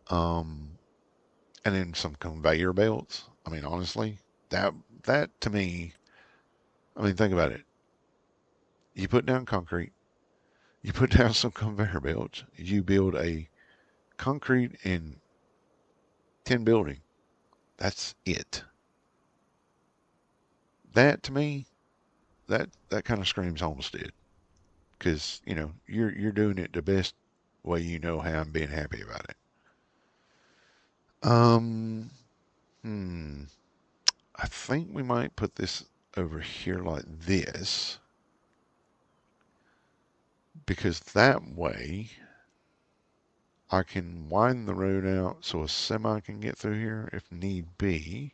Speaker 1: Um, and then some conveyor belts. I mean, honestly, that that to me, I mean, think about it. You put down concrete, you put down some conveyor belts, you build a concrete and tin building. That's it. That to me, that kind of screams homestead because you're doing it the best way you know how I'm being happy about it. Um, hmm. I think we might put this over here like this because that way I can widen the road out so a semi can get through here if need be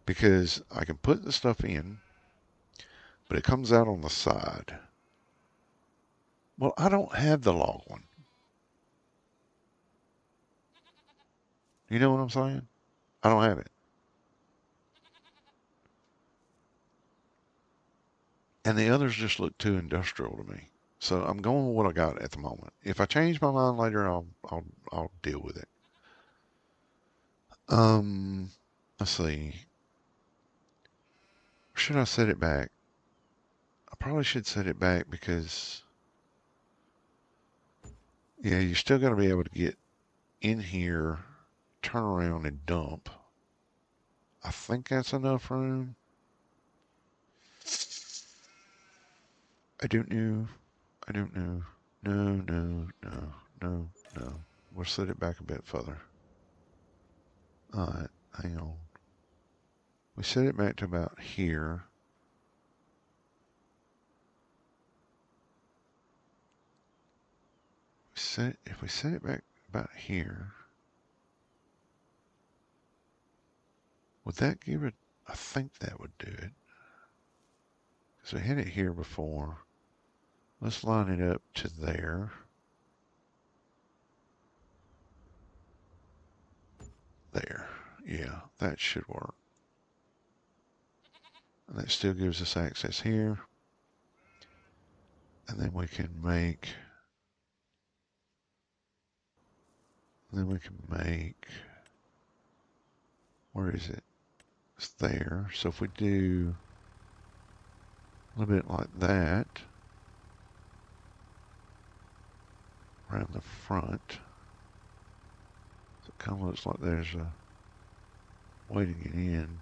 Speaker 1: because I can put the stuff in, but it comes out on the side. Well, I don't have the log one. You know what I'm saying? I don't have it. And the others just look too industrial to me. So I'm going with what I got at the moment. If I change my mind later, I'll deal with it. Um, let's see. Should I set it back? I probably should set it back because yeah, you still got to be able to get in here, turn around and dump. I think that's enough room. I don't know. I don't know. No, no, no, no, no. We'll set it back a bit further. Alright, hang on. We set it back to about here. If we set it back about here, would that give it? I think that would do it. Because we had it here before. Let's line it up to there. There. Yeah, that should work. And that still gives us access here. And then we can make. Then we can make. Where is it? It's there. So if we do a little bit like that around the front, so it kind of looks like there's a way to get in,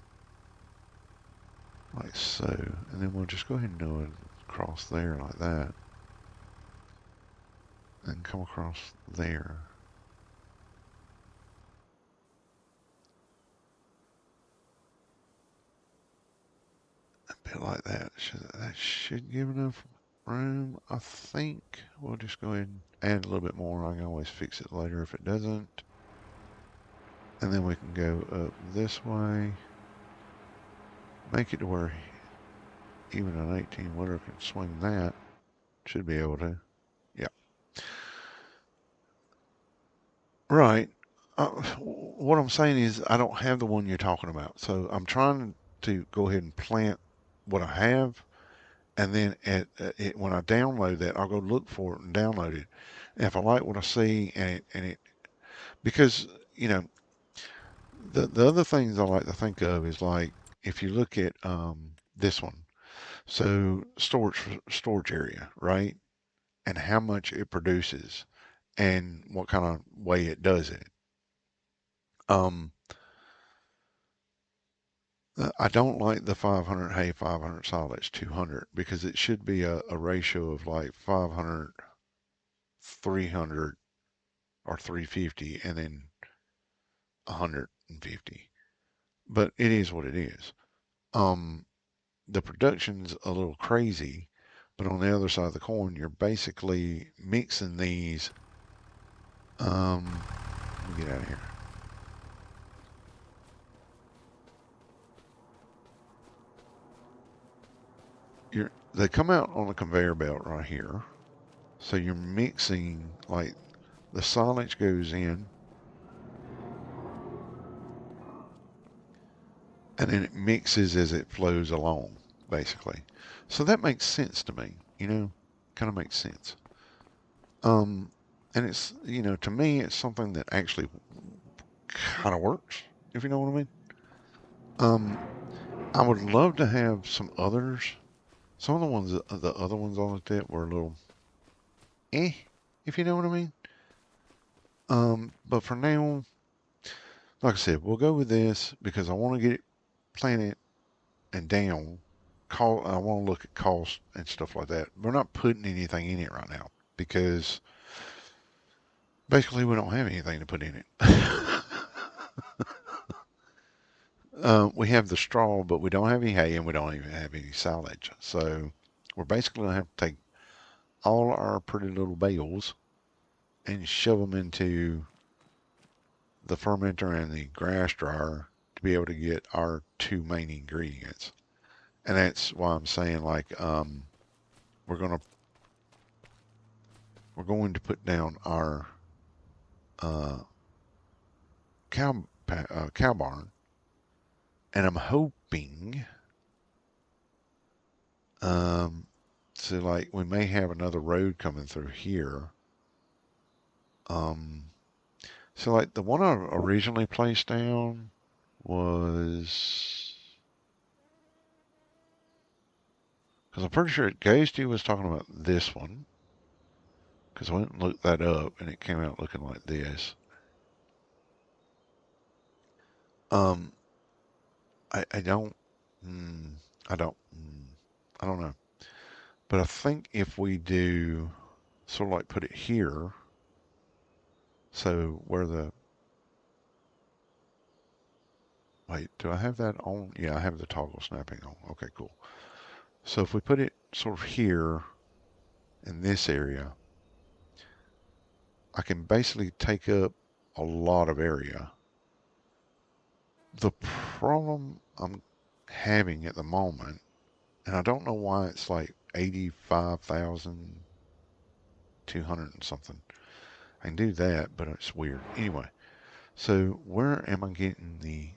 Speaker 1: like so. And then we'll just go ahead and do it across there like that, and come across there. A bit like that. That should give enough room. I think we'll just go ahead and add a little bit more. I can always fix it later if it doesn't. And then we can go up this way. Make it to where even an 18-wheeler can swing that. Should be able to. Yeah. Right. What I'm saying is I don't have the one you're talking about. So I'm trying to go ahead and plant what I have. And then when I download that, I'll go look for it and download it. And if I like what I see because, you know, the other things I like to think of is like, if you look at this one, so storage area, right? And how much it produces and what kind of way it does it. Um, I don't like the 500 hay, 500 solid. It's 200 because it should be a ratio of like 500, 300, or 350, and then 150. But it is what it is. Um, the production's a little crazy, but on the other side of the coin, you're basically mixing these. Let me get out of here. They come out on a conveyor belt right here. So you're mixing, like, the silage goes in, and then it mixes as it flows along, basically. So that makes sense to me, kind of makes sense. Um, and it's, to me, it's something that actually kind of works, if you know what I mean. Um, I would love to have some others. Some of the other ones on the tip were a little eh, if you know what I mean. But for now, like I said, we'll go with this because I want to get it planted and down. I want to look at cost and stuff like that. We're not putting anything in it right now because basically we don't have anything to put in it. We have the straw, but we don't have any hay and we don't even have any silage. So we're basically going to have to take all our pretty little bales and shove them into the fermenter and the grass dryer to be able to get our two main ingredients. And that's why I'm saying, like, we're gonna we're going to put down our uh, cow barn, and I'm hoping, um, so like we may have another road coming through here. Um, so like the one I originally placed down was, because I'm pretty sure Ghosty was talking about this one, because I went and looked that up and it came out looking like this. Um, I don't, mm, I don't, I don't know. But I think if we do sort of like put it here, so where wait, do I have that on? Yeah, I have the toggle snapping on. Okay, cool. So if we put it sort of here in this area, I can basically take up a lot of area. The problem I'm having at the moment, and I don't know why it's like 85,200 and something. I can do that, but it's weird. Anyway, so where am I getting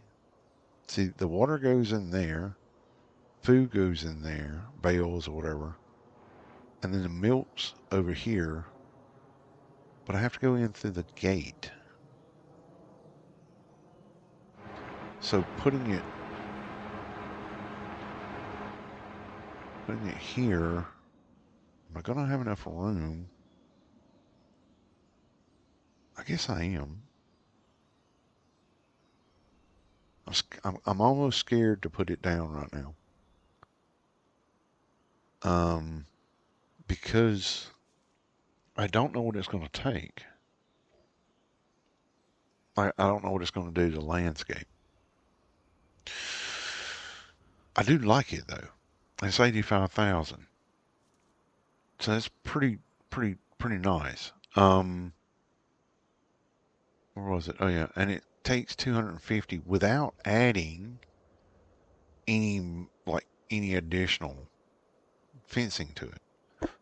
Speaker 1: see, the water goes in there, food goes in there, bales or whatever, and then the milk's over here, but I have to go in through the gate. So putting it here, am I going to have enough room? I guess I am. I'm almost scared to put it down right now. Um, because I don't know what it's going to take. I don't know what it's going to do to the landscape. I do like it though. It's 85,000. So that's pretty nice. Where was it? Oh yeah, and it takes 250 without adding any additional fencing to it.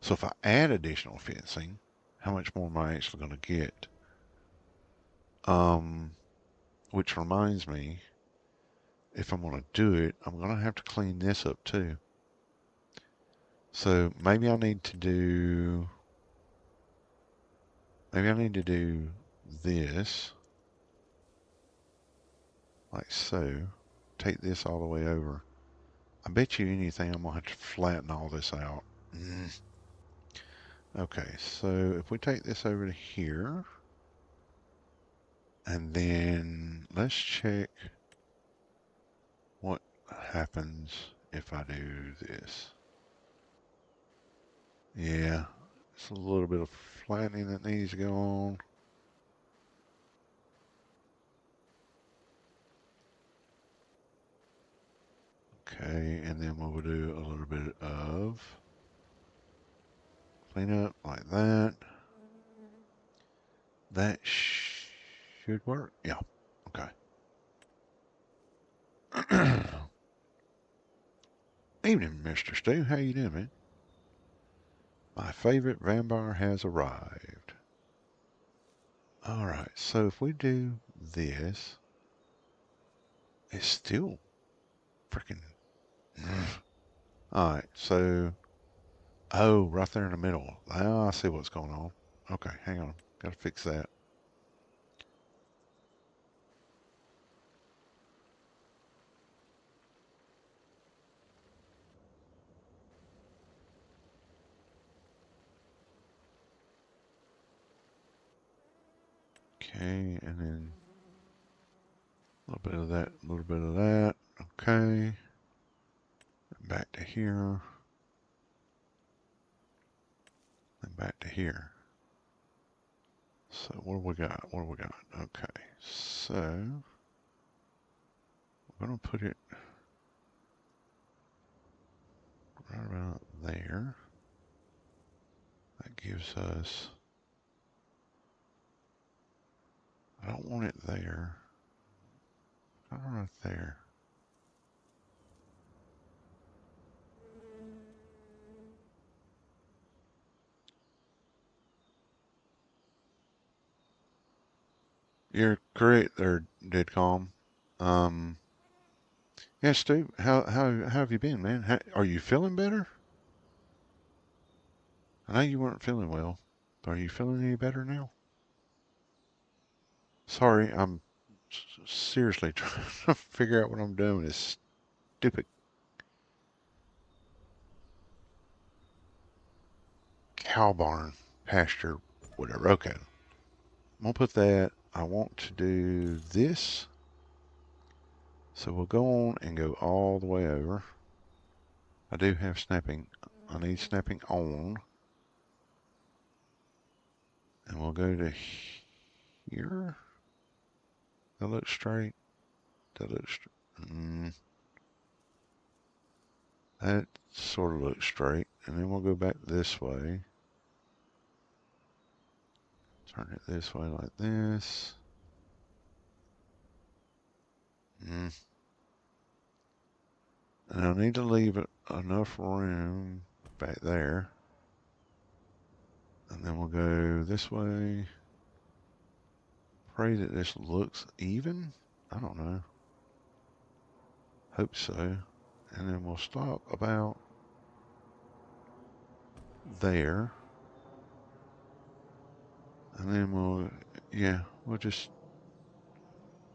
Speaker 1: So if I add additional fencing, how much more am I actually going to get? Which reminds me, if I'm going to do it, I'm going to have to clean this up too. So maybe I need to do this like so. Take this all the way over. I bet you anything I'm going to have to flatten all this out. Okay, so if we take this over to here, and then let's check what happens if I do this. Yeah, it's a little bit of flattening that needs to go on. Okay, and then we'll do a little bit of cleanup like that. That should work. Yeah, okay. Evening, Mr. Stu. How you doing, man? My favorite vampire has arrived. Alright, so if we do this, it's still freaking... Alright, so... Oh, right there in the middle. Now I see what's going on. Okay, hang on. Gotta fix that. Okay, and then a little bit of that, a little bit of that. Okay. Back to here. And back to here. So what do we got? What do we got? Okay, so we're going to put it right about there. That gives us... I don't want it there. I don't want it there. You're correct there, Didcom. Yeah, Stu, how have you been, man? Are you feeling better? I know you weren't feeling well. Are you feeling any better now? Sorry, I'm seriously trying to figure out what I'm doing with this stupid cow barn pasture, whatever. Okay, I'm gonna put that. I want to do this. So we'll go on and go all the way over. I do have snapping. I need snapping on. And we'll go to here. That looks straight. That looks that sort of looks straight. And then we'll go back this way. Turn it this way like this. And I need to leave enough room back there. And then we'll go this way. Pray that this looks even. I don't know. Hope so. And then we'll stop about there. And then we'll just,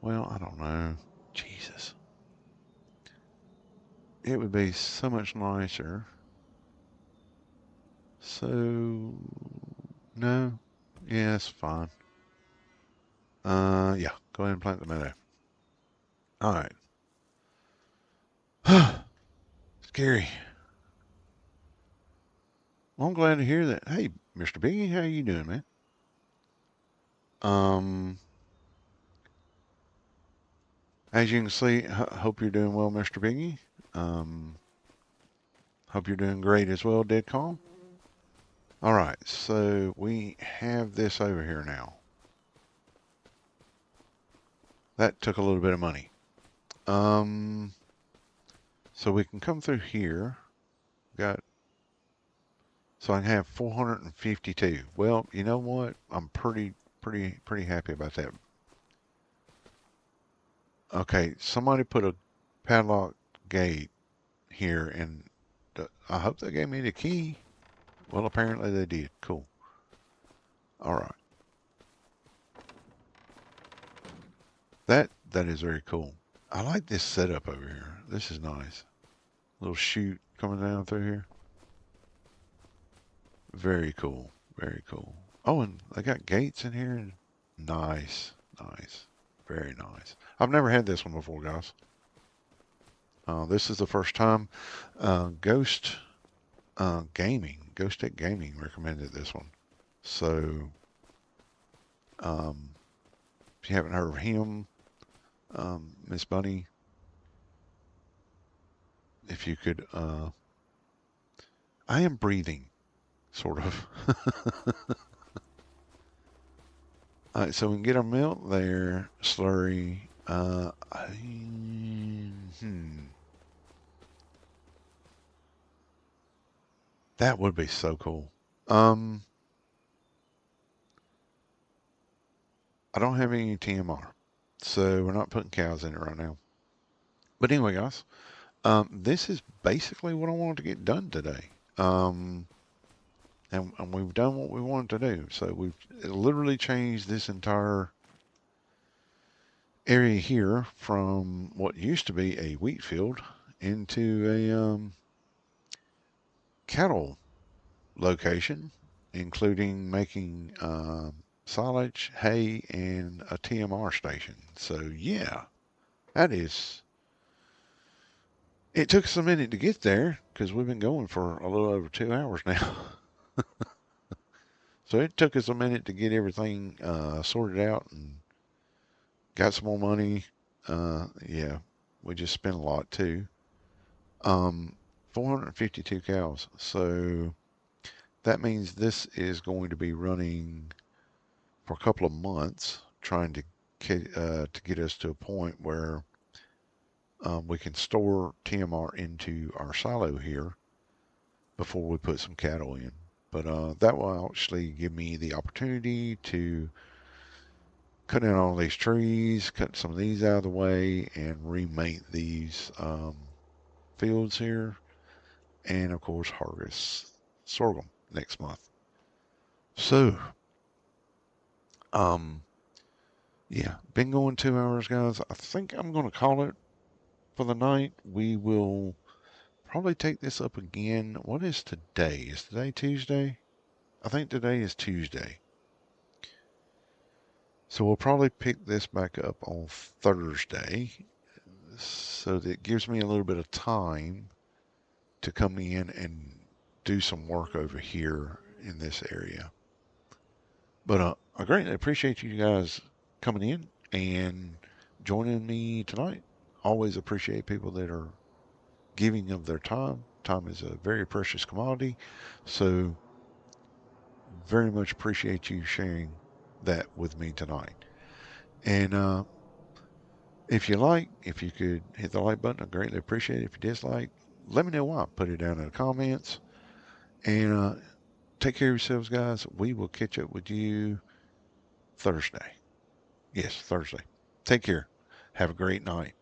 Speaker 1: well, I don't know. Jesus. It would be so much nicer. So, no. Yeah, it's fine. Yeah, go ahead and plant the meadow. Alright. Scary. Well, I'm glad to hear that. Hey, Mr. Biggie, how you doing, man? As you can see, hope you're doing well, Mr. Biggie. Hope you're doing great as well, Dead Calm. All right, so we have this over here now. That took a little bit of money. Um, so we can come through here. Got so I can have 452. Well, you know what? I'm pretty happy about that. Okay, somebody put a padlock gate here, and I hope they gave me the key. Well, apparently they did. Cool. All right. That is very cool. I like this setup over here. This is nice. Little chute coming down through here. Very cool. Very cool. Oh, and they got gates in here. Nice. Nice. Very nice. I've never had this one before, guys. This is the first time. Ghost Ghost Tech Gaming recommended this one. So, um, if you haven't heard of him, Miss Bunny, if you could, I am breathing, sort of. So we can get our milk there, slurry. That would be so cool. Um, I don't have any TMR, so we're not putting cows in it right now. But anyway, guys, this is basically what I wanted to get done today. Um, and we've done what we wanted to do. So we've literally changed this entire area here from what used to be a wheat field into a cattle location, including making silage, hay, and a TMR station. So yeah, that is. It took us a minute to get there because we've been going for a little over 2 hours now. So it took us a minute to get everything sorted out and got some more money. Yeah, we just spent a lot too. 452 cows. So that means this is going to be running for a couple of months, trying to get us to a point where we can store TMR into our silo here before we put some cattle in. But that will actually give me the opportunity to cut down all these trees, cut some of these out of the way, and remate these fields here, and of course harvest sorghum next month. So, um, yeah, been going 2 hours, guys. I think I'm going to call it for the night. We will probably take this up again. What is today? Is today Tuesday? I think today is Tuesday. So we'll probably pick this back up on Thursday so that it gives me a little bit of time to come in and do some work over here in this area. But I greatly appreciate you guys coming in and joining me tonight. Always appreciate people that are giving of their time. Time is a very precious commodity. So very much appreciate you sharing that with me tonight. And if you could hit the like button, I greatly appreciate it. If you dislike, let me know why. Put it down in the comments. And take care of yourselves, guys. We will catch up with you Thursday. Yes, Thursday. Take care. Have a great night.